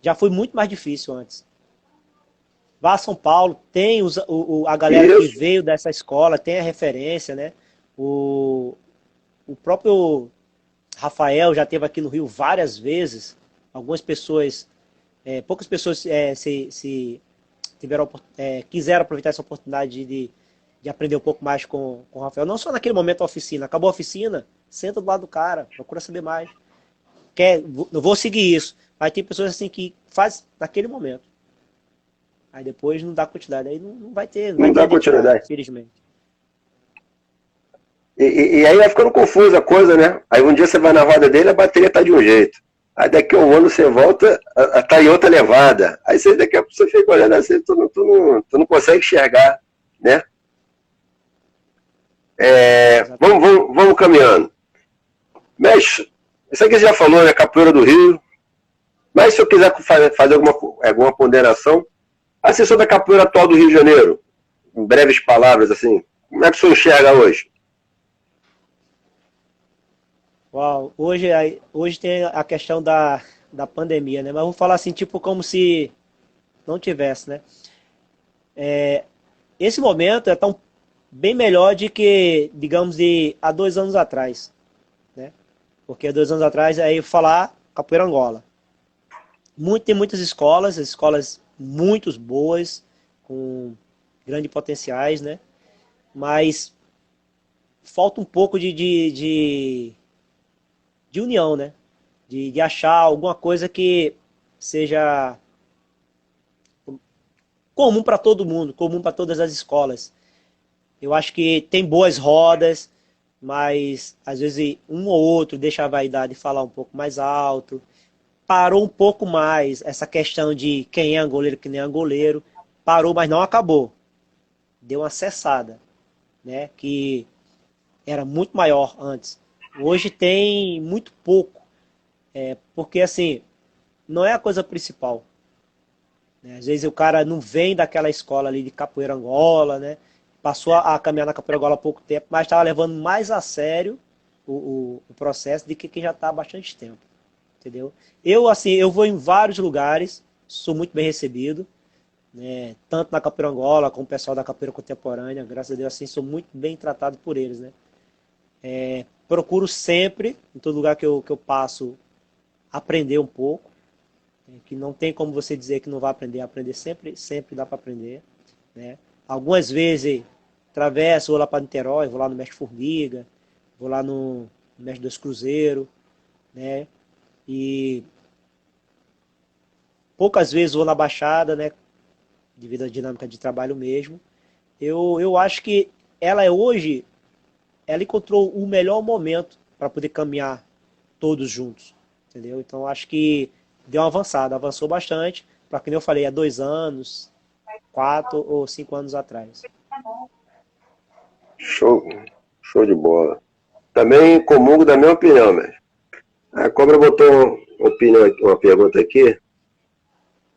já foi muito mais difícil antes. Vá a São Paulo, tem a galera que veio dessa escola, tem a referência, né? O próprio Rafael já esteve aqui no Rio várias vezes. Algumas pessoas, poucas pessoas quiseram aproveitar essa oportunidade de aprender um pouco mais com o Rafael. Não só naquele momento da oficina. Acabou a oficina, senta do lado do cara, procura saber mais. Não vou seguir isso. Mas tem pessoas assim que faz naquele momento. Aí depois não dá continuidade. Aí não vai ter. Não dá continuidade. Infelizmente. E aí vai ficando confusa a coisa, né? Aí um dia você vai na roda dele, a bateria tá de um jeito. Aí daqui a um ano você volta, tá em outra levada. Aí daqui a pouco você fica olhando assim, tu não consegue enxergar, né? Vamos caminhando. Mas, isso aqui você já falou, né? Capoeira do Rio. Mas se eu quiser fazer alguma ponderação, assessor da capoeira atual do Rio de Janeiro, em breves palavras, assim, como é que o senhor enxerga hoje? Uau, hoje tem a questão da pandemia, né? Mas vamos falar assim, tipo, como se não tivesse, né? Esse momento é tão bem melhor de que, digamos, há 2 anos atrás, né? Porque há 2 anos atrás, aí falar capoeira Angola. Tem muitas escolas muito boas, com grandes potenciais, né? Mas falta um pouco de união, né? De achar alguma coisa que seja comum para todo mundo, comum para todas as escolas. Eu acho que tem boas rodas, mas às vezes um ou outro deixa a vaidade falar um pouco mais alto. Parou um pouco mais essa questão de quem é angoleiro, quem não é angoleiro. Parou, mas não acabou. Deu uma cessada, né? Que era muito maior antes. Hoje tem muito pouco. Porque, assim, não é a coisa principal. Né? Às vezes o cara não vem daquela escola ali de capoeira Angola, né? Passou a caminhar na capoeira Angola há pouco tempo, mas estava levando mais a sério o processo de que quem já está há bastante tempo. Entendeu? Eu vou em vários lugares, sou muito bem recebido, né? Tanto na capoeira Angola como o pessoal da capoeira contemporânea, graças a Deus, assim, sou muito bem tratado por eles, né? Procuro sempre, em todo lugar que eu passo, aprender um pouco, né? Que não tem como você dizer que não vai aprender sempre dá para aprender, né? Algumas vezes atravesso, vou lá para Niterói, vou lá no Mestre Formiga, vou lá no Mestre dos Cruzeiros, né? E poucas vezes vou na Baixada, né? Devido à dinâmica de trabalho mesmo. Eu acho que hoje, ela encontrou o melhor momento para poder caminhar todos juntos, entendeu? Então acho que deu uma avançada, avançou bastante, para que nem eu falei, há 2 anos, 4 ou 5 anos atrás. Show de bola. Também comungo da minha opinião, mas a Cobra botou uma pergunta aqui.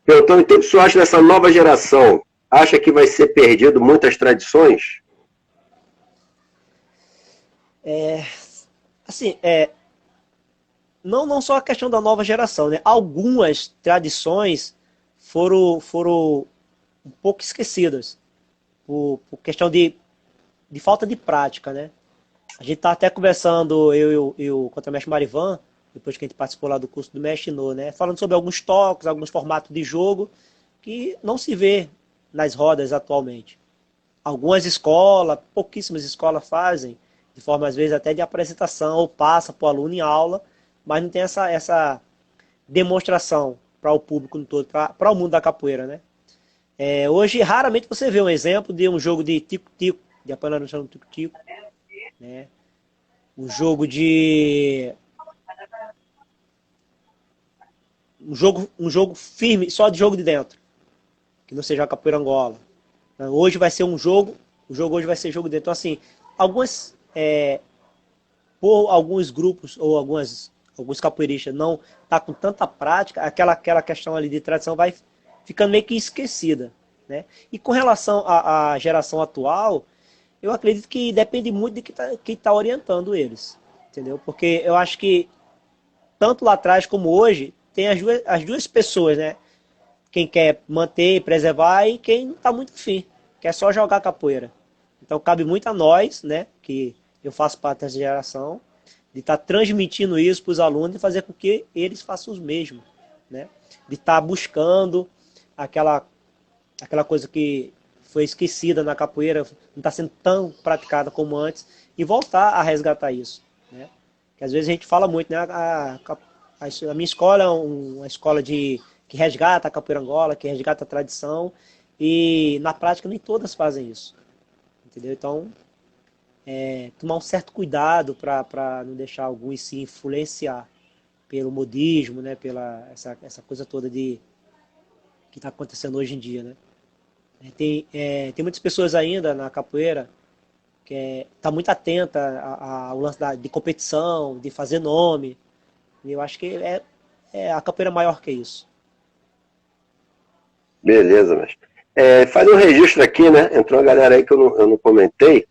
Perguntando o que o senhor acha dessa nova geração? Acha que vai ser perdido muitas tradições? Assim, não só a questão da nova geração, né? Algumas tradições foram um pouco esquecidas por questão de falta de prática, né? A gente tá até conversando, eu e o contramestre Marivan, depois que a gente participou lá do curso do Mestre No, né? Falando sobre alguns toques, alguns formatos de jogo que não se vê nas rodas atualmente. Algumas escolas, pouquíssimas escolas fazem, de forma às vezes até de apresentação, ou passa para o aluno em aula, mas não tem essa demonstração para o público no todo, para o mundo da capoeira, né? Hoje, raramente você vê um exemplo de um jogo de tico-tico, de apanhar no chão do tico-tico, né? Um jogo de... Um jogo firme, só de jogo de dentro, que não seja a capoeira Angola. Hoje vai ser o jogo hoje vai ser jogo de dentro. Então, assim, por alguns grupos ou alguns capoeiristas não tá com tanta prática, aquela questão ali de tradição vai ficando meio que esquecida, né? E com relação à geração atual, eu acredito que depende muito de quem tá orientando eles, entendeu? Porque eu acho que tanto lá atrás como hoje tem as duas pessoas, né? Quem quer manter, preservar e quem não está muito afim, quer só jogar capoeira. Então cabe muito a nós, né? Que eu faço parte dessa geração, de estar transmitindo isso para os alunos e fazer com que eles façam os mesmos, né? De estar buscando aquela coisa que foi esquecida na capoeira, não está sendo tão praticada como antes, e voltar a resgatar isso, né? Que às vezes a gente fala muito, né? A minha escola é uma escola que resgata a capoeira Angola, que resgata a tradição, e na prática nem todas fazem isso, entendeu? Então, tomar um certo cuidado para não deixar alguns se influenciar pelo modismo, né? Pela essa coisa toda que está acontecendo hoje em dia, né? Tem muitas pessoas ainda na capoeira que tá muito atenta ao lance de competição, de fazer nome, e eu acho que a capoeira é maior que isso. Beleza, mas fazer um registro aqui, né? Entrou uma galera aí que eu não comentei.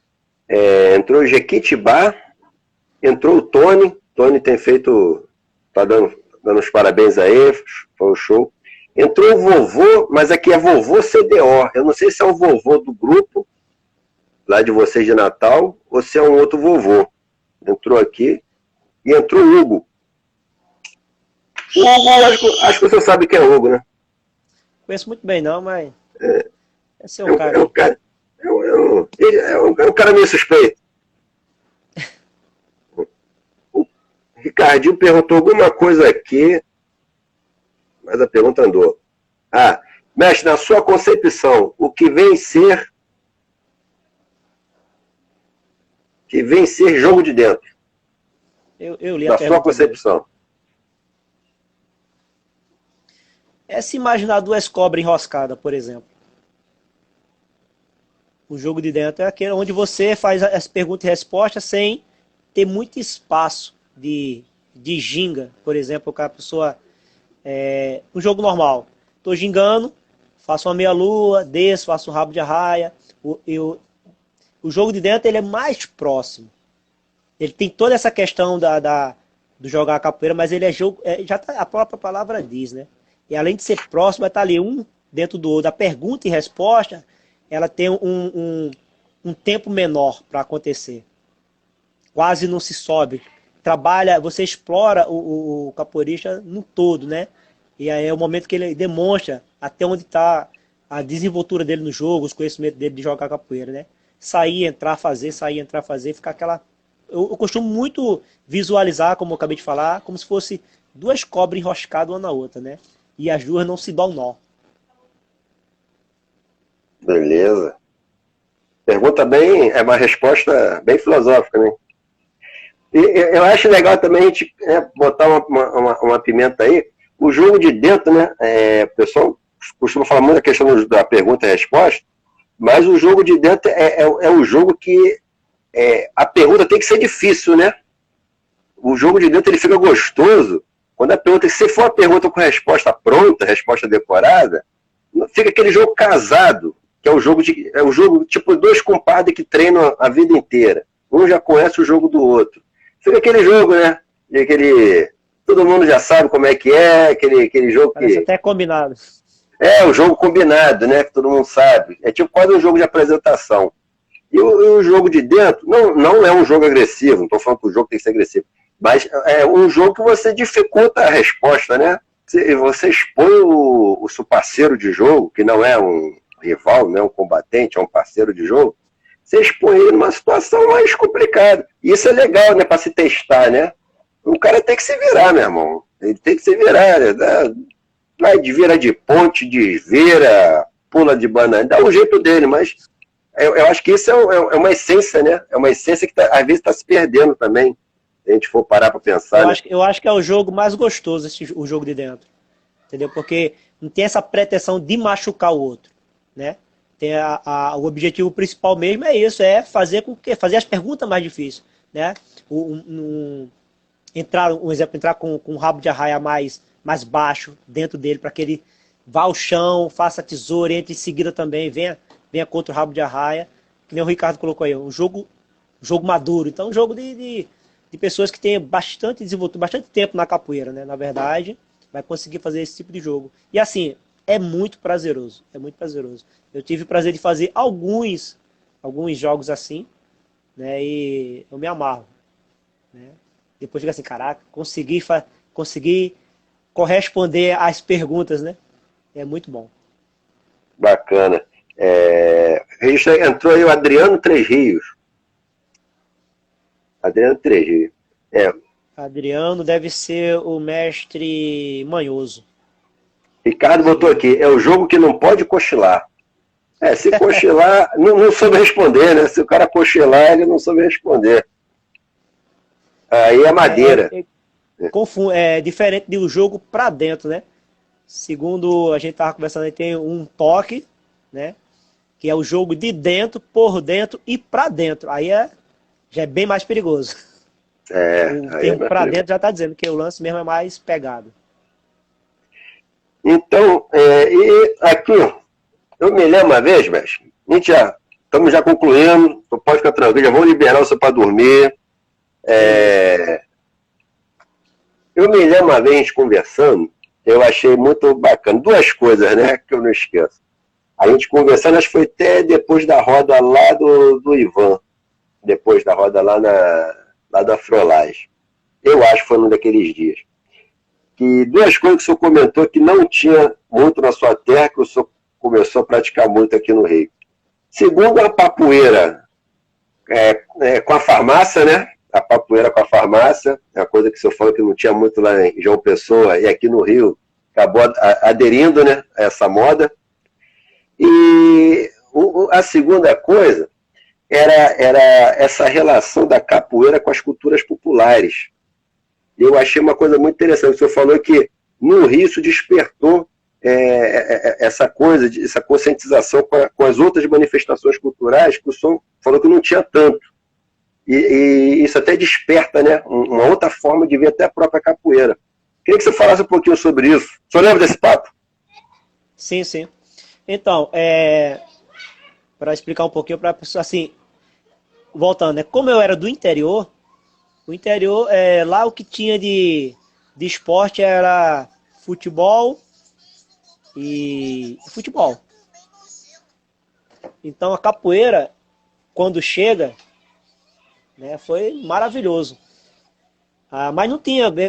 Entrou o Jequitibá, entrou o Tony. Tony tem feito, tá dando os parabéns aí, foi o show. Entrou o vovô, mas aqui é vovô CDO. Eu não sei se é o vovô do grupo, lá de vocês de Natal, ou se é um outro vovô. Entrou aqui. E entrou o Hugo. O Hugo, acho que você sabe quem é o Hugo, né? Conheço muito bem não, mas esse é um cara. É um cara meio suspeito. O Ricardinho perguntou alguma coisa aqui, mas a pergunta andou. Mestre, na sua concepção, o que vem ser jogo de dentro? Eu li a na pergunta sua concepção. Se imaginar duas cobras enroscadas, por exemplo. O jogo de dentro é aquele onde você faz as perguntas e respostas sem ter muito espaço de ginga, por exemplo, que a pessoa... um jogo normal. Estou gingando, faço uma meia-lua, desço, faço um rabo de arraia. O jogo de dentro ele é mais próximo. Ele tem toda essa questão do jogar a capoeira, mas ele é jogo... a própria palavra diz, né? E além de ser próximo, vai estar ali um dentro do outro. A pergunta e resposta, ela tem um tempo menor para acontecer. Quase não se sobe. Você explora o capoeirista no todo, né? E aí é o momento que ele demonstra até onde está a desenvoltura dele no jogo, os conhecimentos dele de jogar capoeira, né? Sair, entrar, fazer, ficar aquela... Eu costumo muito visualizar, como eu acabei de falar, como se fosse duas cobras enroscadas uma na outra, né? E as duas não se dão nó. Beleza. Pergunta é uma resposta bem filosófica, né? E eu acho legal também a gente botar uma pimenta aí. O jogo de dentro, né? O pessoal costuma falar muito da questão da pergunta e resposta, mas o jogo de dentro é o jogo que a pergunta tem que ser difícil, né? O jogo de dentro ele fica gostoso quando a pergunta, se for a pergunta com resposta pronta, resposta decorada, fica aquele jogo casado, que é o jogo tipo dois compadres que treinam a vida inteira. Um já conhece o jogo do outro. Fica aquele jogo, né? Todo mundo já sabe como é que é, aquele jogo Parece até combinado. O jogo combinado, né? Que todo mundo sabe. É tipo quase um jogo de apresentação. E o jogo de dentro não é um jogo agressivo, não estou falando que o jogo tem que ser agressivo, Mas é um jogo que você dificulta a resposta, né? Você expõe o seu parceiro de jogo, que não é um rival, não é um combatente, é um parceiro de jogo, você expõe ele numa situação mais complicada. E isso é legal, né? Para se testar, né? O cara tem que se virar, meu irmão. Ele tem que se virar, né? Vai de vira de ponte, desvira, pula de banana, dá um jeito dele, mas eu acho que isso é uma essência, né? É uma essência que às vezes está se perdendo também. Se a gente for parar para pensar. Eu acho que é o jogo mais gostoso, o jogo de dentro. Entendeu? Porque não tem essa pretensão de machucar o outro, né? Tem o objetivo principal mesmo é isso, é fazer as perguntas mais difíceis, né? Entrar com o rabo de arraia mais baixo dentro dele, para que ele vá ao chão, faça a tesoura, entre em seguida também, venha contra o rabo de arraia, que nem o Ricardo colocou aí, um jogo maduro. Então, um jogo de pessoas que têm bastante tempo na capoeira, né? Na verdade, vai conseguir fazer esse tipo de jogo. E assim, é muito prazeroso, Eu tive o prazer de fazer alguns jogos assim, né? E eu me amarro, né? Depois fica assim, caraca, consegui corresponder às perguntas, né? É muito bom. Bacana. Entrou aí o Adriano Três Rios. Adriano Três Rios. Adriano deve ser o mestre manhoso. Ricardo botou aqui, é o jogo que não pode cochilar. Se cochilar, não soube responder, né? Se o cara cochilar, ele não soube responder. Aí é madeira. É diferente de um jogo pra dentro, né? Segundo a gente tava conversando, aí tem um toque, né? Que é o jogo de dentro, por dentro e pra dentro. Aí já é bem mais perigoso. O termo pra dentro já tá dizendo que o lance mesmo é mais pegado. Então, e aqui, eu me lembro uma vez, mestre, a gente estamos já concluindo, pode ficar tranquilo, já vou liberar você para dormir. Eu me lembro uma vez conversando, eu achei muito bacana. Duas coisas, né, que eu não esqueço. A gente conversando, acho que foi até depois da roda lá do Ivan. Depois da roda lá da Frolage. Eu acho que foi um daqueles dias. Que duas coisas que o senhor comentou que não tinha muito na sua terra, que o senhor começou a praticar muito aqui no Rio. Segundo, a papoeira com a farmácia, né? A papoeira com a farmácia, é uma coisa que o senhor falou que não tinha muito lá em João Pessoa, e aqui no Rio acabou aderindo, né, a essa moda. E a segunda coisa era essa relação da capoeira com as culturas populares. Eu achei uma coisa muito interessante. O senhor falou que no Rio isso despertou essa coisa, essa conscientização com as outras manifestações culturais, que o senhor falou que não tinha tanto. E isso até desperta, né, uma outra forma de ver até a própria capoeira. Queria que você falasse um pouquinho sobre isso. O senhor lembra desse papo? Sim. Então, para explicar um pouquinho para a pessoa, assim, voltando, né? Como eu era do interior, o interior, lá o que tinha de esporte era futebol e futebol. Então a capoeira, quando chega, né, foi maravilhoso. Mas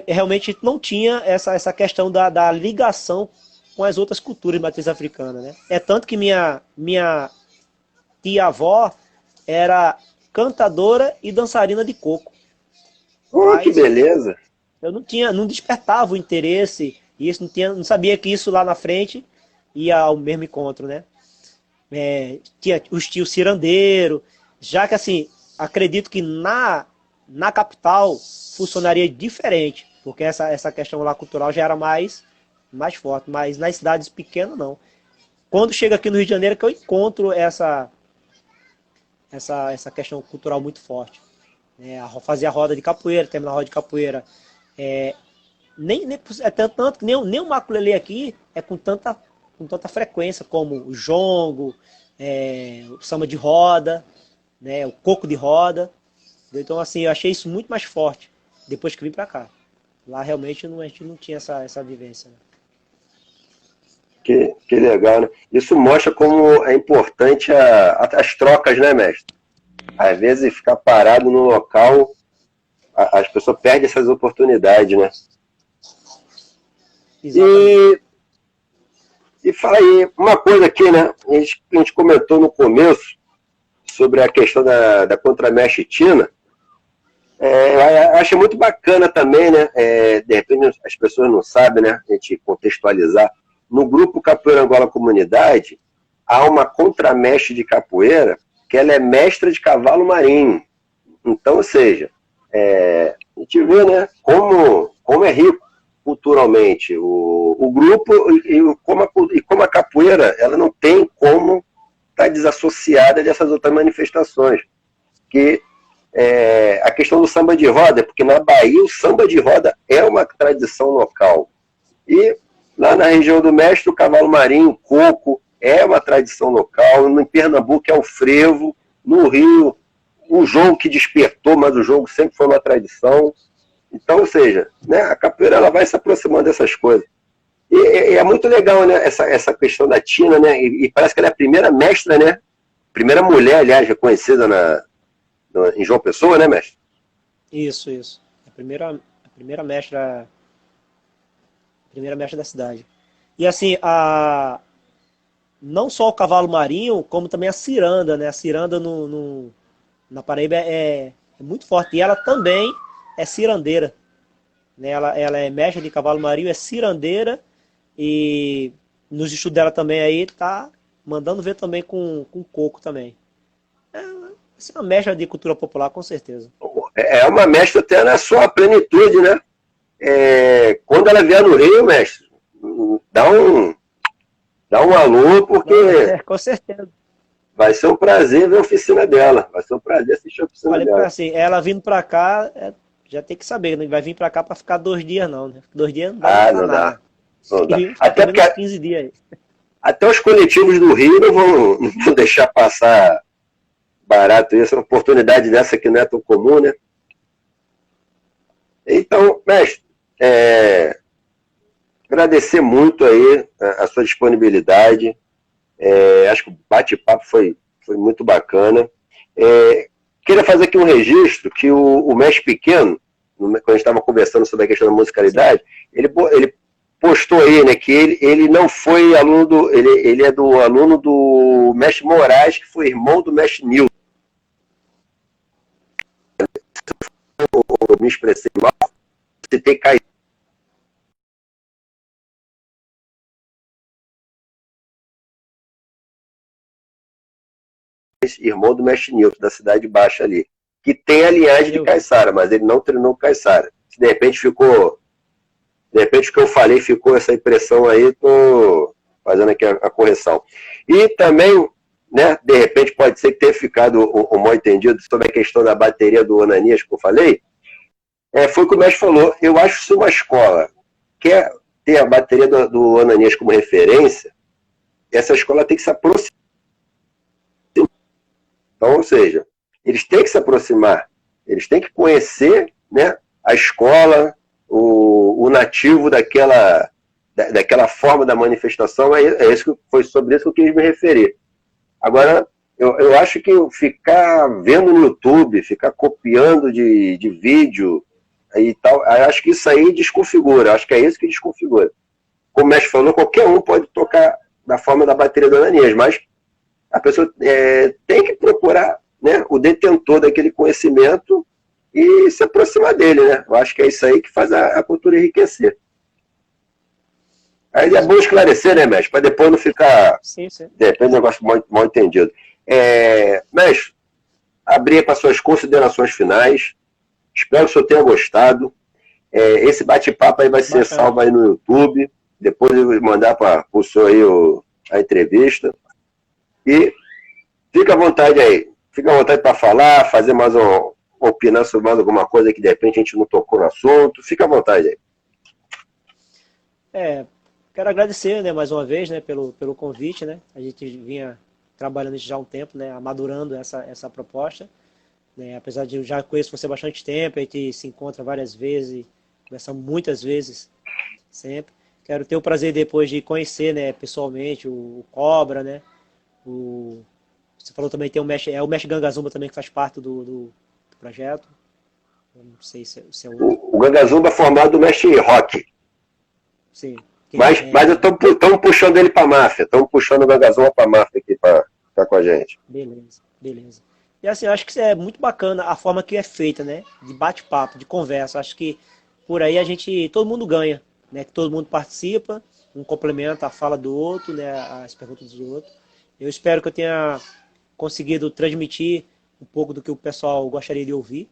realmente não tinha essa questão da ligação com as outras culturas de matriz africana, né? É tanto que minha tia-avó era cantadora e dançarina de coco. Que beleza! Eu não despertava o interesse, e isso não sabia que isso lá na frente ia ao mesmo encontro, né? Tinha os tios cirandeiro, já que assim, acredito que na capital funcionaria diferente, porque essa questão lá cultural já era mais forte, mas nas cidades pequenas não. Quando chega aqui no Rio de Janeiro que eu encontro essa questão cultural muito forte. Fazer a roda de capoeira, terminar a roda de capoeira. Tanto que nem o maculelê aqui é com tanta frequência como o jongo, o samba de roda, né, o coco de roda. Então, assim, eu achei isso muito mais forte depois que vim para cá. Lá realmente a gente não tinha essa vivência. Né? Que legal, né? Isso mostra como é importante as trocas, né, mestre? Às vezes ficar parado no local as pessoas perdem essas oportunidades, né? Exatamente. E fala aí, uma coisa aqui, né? A gente comentou no começo sobre a questão da contramestre Tina. Eu acho muito bacana também, né? De repente as pessoas não sabem, né? A gente contextualizar. No grupo Capoeira Angola Comunidade, há uma contramestre de capoeira que ela é mestra de cavalo marinho. Então, ou seja, a gente vê, né? Como é rico culturalmente o grupo e como a capoeira ela não tem como estar desassociada dessas outras manifestações. Que a questão do samba de roda, porque na Bahia o samba de roda é uma tradição local. E lá na região do Mestre, o cavalo marinho, o coco, é uma tradição local. No Pernambuco é o frevo. No Rio, um jogo que despertou, mas o jogo sempre foi uma tradição. Então, ou seja, né, a capoeira ela vai se aproximando dessas coisas. E é muito legal, né, essa questão da Tina, né? E parece que ela é a primeira mestra, né? Primeira mulher, aliás, reconhecida em João Pessoa, né, mestre? Isso, isso. A primeira mestra da cidade. E assim, não só o cavalo marinho, como também a ciranda, né? A ciranda na Paraíba é muito forte. E ela também é cirandeira, né? Ela é mestra de cavalo marinho, é cirandeira e nos estudos dela também aí tá mandando ver também com coco também. Essa é uma mestra de cultura popular, com certeza. É uma mestra até na sua plenitude, né? Quando ela vier no Rio, mestre, dá um alô, porque Com certeza. vai ser um prazer ver a oficina dela. Vai ser um prazer assistir a oficina Falei dela. assim, ela vindo pra cá, já tem que saber, não vai vir pra cá pra ficar 2 dias não, né? 2 dias não dá pra Não nada. dá. Não dá. Queriam ficar pelo menos 15 dias aí. Até os coletivos do Rio não vão deixar passar barato isso. Uma oportunidade dessa que não é tão comum, né? Então, mestre, agradecer muito aí a sua disponibilidade. Acho que o bate-papo foi muito bacana. Queria fazer aqui um registro que o mestre Pequeno, quando a gente estava conversando sobre a questão da musicalidade, ele postou aí, né, que ele não foi aluno ele é do aluno do mestre Moraes, que foi irmão do mestre Nilton. Eu me expressei mal, citei Caetano, irmão do mestre Nilton, da Cidade Baixa ali, que tem a linhagem de Caiçara, mas ele não treinou com Caiçara. Se de repente o que eu falei ficou essa impressão aí, estou fazendo aqui a correção. E também, né, de repente pode ser que tenha ficado um mal entendido sobre a questão da bateria do Ananias que eu falei. Foi o que o mestre falou. Eu acho que se uma escola quer ter a bateria do Ananias como referência, essa escola tem que se aproximar. Então, ou seja, eles têm que se aproximar, eles têm que conhecer, né, a escola, o nativo daquela forma da manifestação. Foi sobre isso que eu quis me referir. Agora, eu acho que ficar vendo no YouTube, ficar copiando de vídeo e tal, eu acho que isso aí desconfigura, acho que é isso que desconfigura. Como o mestre falou, qualquer um pode tocar da forma da bateria do Ananias, mas a pessoa tem que procurar, né, o detentor daquele conhecimento e se aproximar dele, né? Eu acho que é isso aí que faz a cultura enriquecer. Aí é bom esclarecer, né, mestre? Para depois não ficar, sim. de repente, um negócio mal entendido. Mestre, abrir para suas considerações finais. Espero que o senhor tenha gostado. Esse bate-papo aí vai ser salvo aí no YouTube. Depois eu vou mandar para o senhor aí a entrevista. E fica à vontade aí. Fica à vontade para falar, fazer mais opinar sobre mais alguma coisa que de repente a gente não tocou no assunto. Fica à vontade aí. Quero agradecer, né, mais uma vez, né, pelo convite, né? A gente vinha trabalhando já há um tempo, né, amadurando essa proposta, né? Apesar de eu já conheço você há bastante tempo, a gente se encontra várias vezes, conversamos muitas vezes, sempre. Quero ter o prazer depois de conhecer, né, pessoalmente o Cobra, né? Você falou também tem o mestre Gangazumba também que faz parte do projeto. Eu não sei se é outro. O Gangazumba é formado do mestre Rock. Sim. Mas estamos puxando ele para máfia. Estamos puxando o Gangazumba para máfia aqui para ficar com a gente. Beleza, beleza. E assim, eu acho que isso é muito bacana a forma que é feita, né? De bate-papo, de conversa. Acho que por aí todo mundo ganha, né? Que todo mundo participa, um complementa a fala do outro, né? As perguntas do outro. Eu espero que eu tenha conseguido transmitir um pouco do que o pessoal gostaria de ouvir,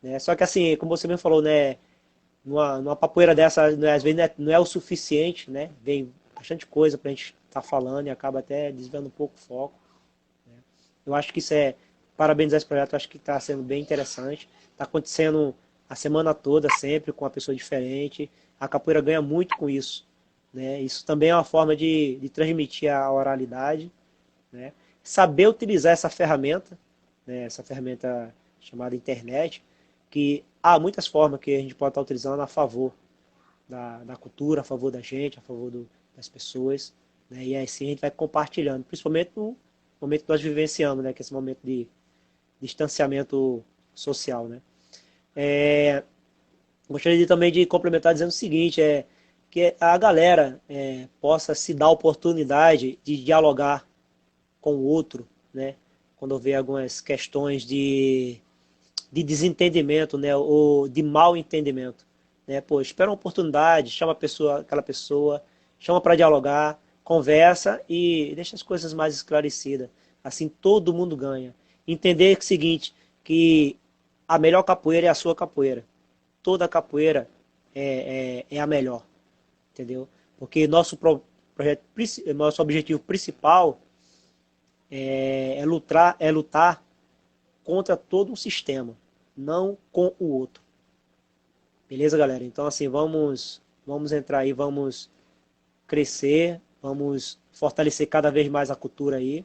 né? Só que assim, como você mesmo falou, né? Numa papoeira dessa, às vezes não é o suficiente, né? Vem bastante coisa pra gente estar falando e acaba até desviando um pouco o foco. Eu acho que isso parabenizar esse projeto, eu acho que está sendo bem interessante. Está acontecendo a semana toda, sempre, com uma pessoa diferente. A capoeira ganha muito com isso, né? Isso também é uma forma de transmitir a oralidade, né? Saber utilizar essa ferramenta, né? Essa ferramenta chamada internet, que há muitas formas que a gente pode estar utilizando a favor da cultura, a favor da gente, a favor das pessoas, né? E assim a gente vai compartilhando, principalmente no momento que nós vivenciamos, né? Que é esse momento de distanciamento social, né? Gostaria também de complementar dizendo o seguinte, que a galera possa se dar a oportunidade de dialogar com o outro, né? Quando houver algumas questões de desentendimento, né? Ou de mal entendimento, né? Pô, espera uma oportunidade, chama aquela pessoa, chama para dialogar, conversa e deixa as coisas mais esclarecidas. Assim todo mundo ganha. Entender o seguinte, que a melhor capoeira é a sua capoeira. Toda capoeira é a melhor, entendeu? Porque nosso objetivo principal é lutar contra todo um sistema, não com o outro. Beleza, galera? Então, assim, vamos entrar aí, vamos crescer, vamos fortalecer cada vez mais a cultura aí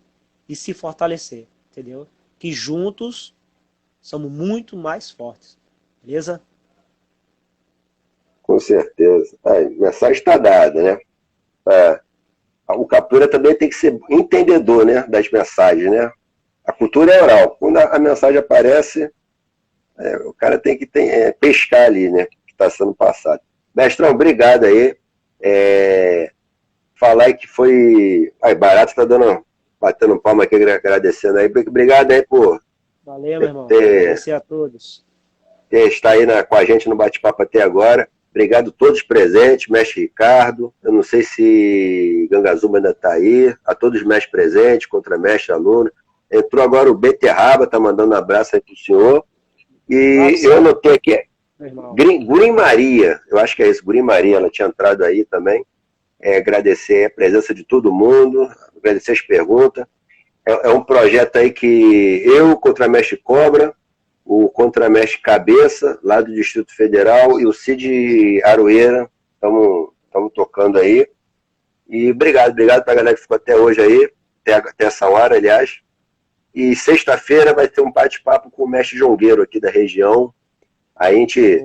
e se fortalecer, entendeu? Que juntos somos muito mais fortes. Beleza? Com certeza. A mensagem está dada, né? O capoeira também tem que ser entendedor, né, das mensagens, né? A cultura é oral. Quando a mensagem aparece, o cara tem que pescar ali, né? Que está sendo passado. Mestrão, obrigado aí. Falar aí que foi... Barato está batendo palma aqui, agradecendo aí. Obrigado aí por... Valeu, meu irmão. Agradecer a todos. Estar aí com a gente no bate-papo até agora. Obrigado a todos presentes, mestre Ricardo. Eu não sei se Gangazumba ainda está aí. A todos os mestres presentes, contramestre, aluno. Entrou agora o Beterraba, está mandando um abraço aí para o senhor. E eu anotei aqui, Gurim Maria, eu acho que é isso, Gurim Maria, ela tinha entrado aí também. Agradecer a presença de todo mundo, agradecer as perguntas. É um projeto aí que eu, contramestre Cobra, o contramestre Cabeça, lá do Distrito Federal, e o Cid Aroeira, estamos tocando aí. E obrigado para a galera que ficou até hoje aí, até essa hora, aliás. E sexta-feira vai ter um bate-papo com o mestre Jongueiro aqui da região. A gente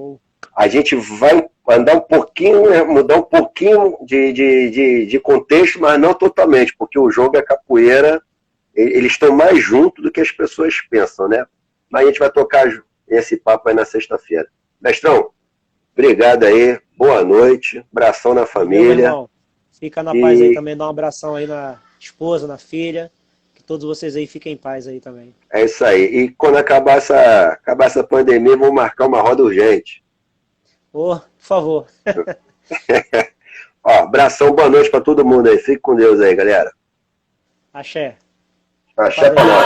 vai andar um pouquinho, né, mudar um pouquinho de contexto, mas não totalmente, porque o jogo é capoeira, eles estão mais juntos do que as pessoas pensam, né? Mas a gente vai tocar esse papo aí na sexta-feira. Mestrão, obrigado aí, boa noite, abração na família. Fica na paz aí também, dá um abração aí na esposa, na filha, que todos vocês aí fiquem em paz aí também. É isso aí, e quando acabar essa pandemia, vamos marcar uma roda urgente. Por favor. Abração, boa noite para todo mundo aí, fique com Deus aí, galera. Axé. Axé pra nós.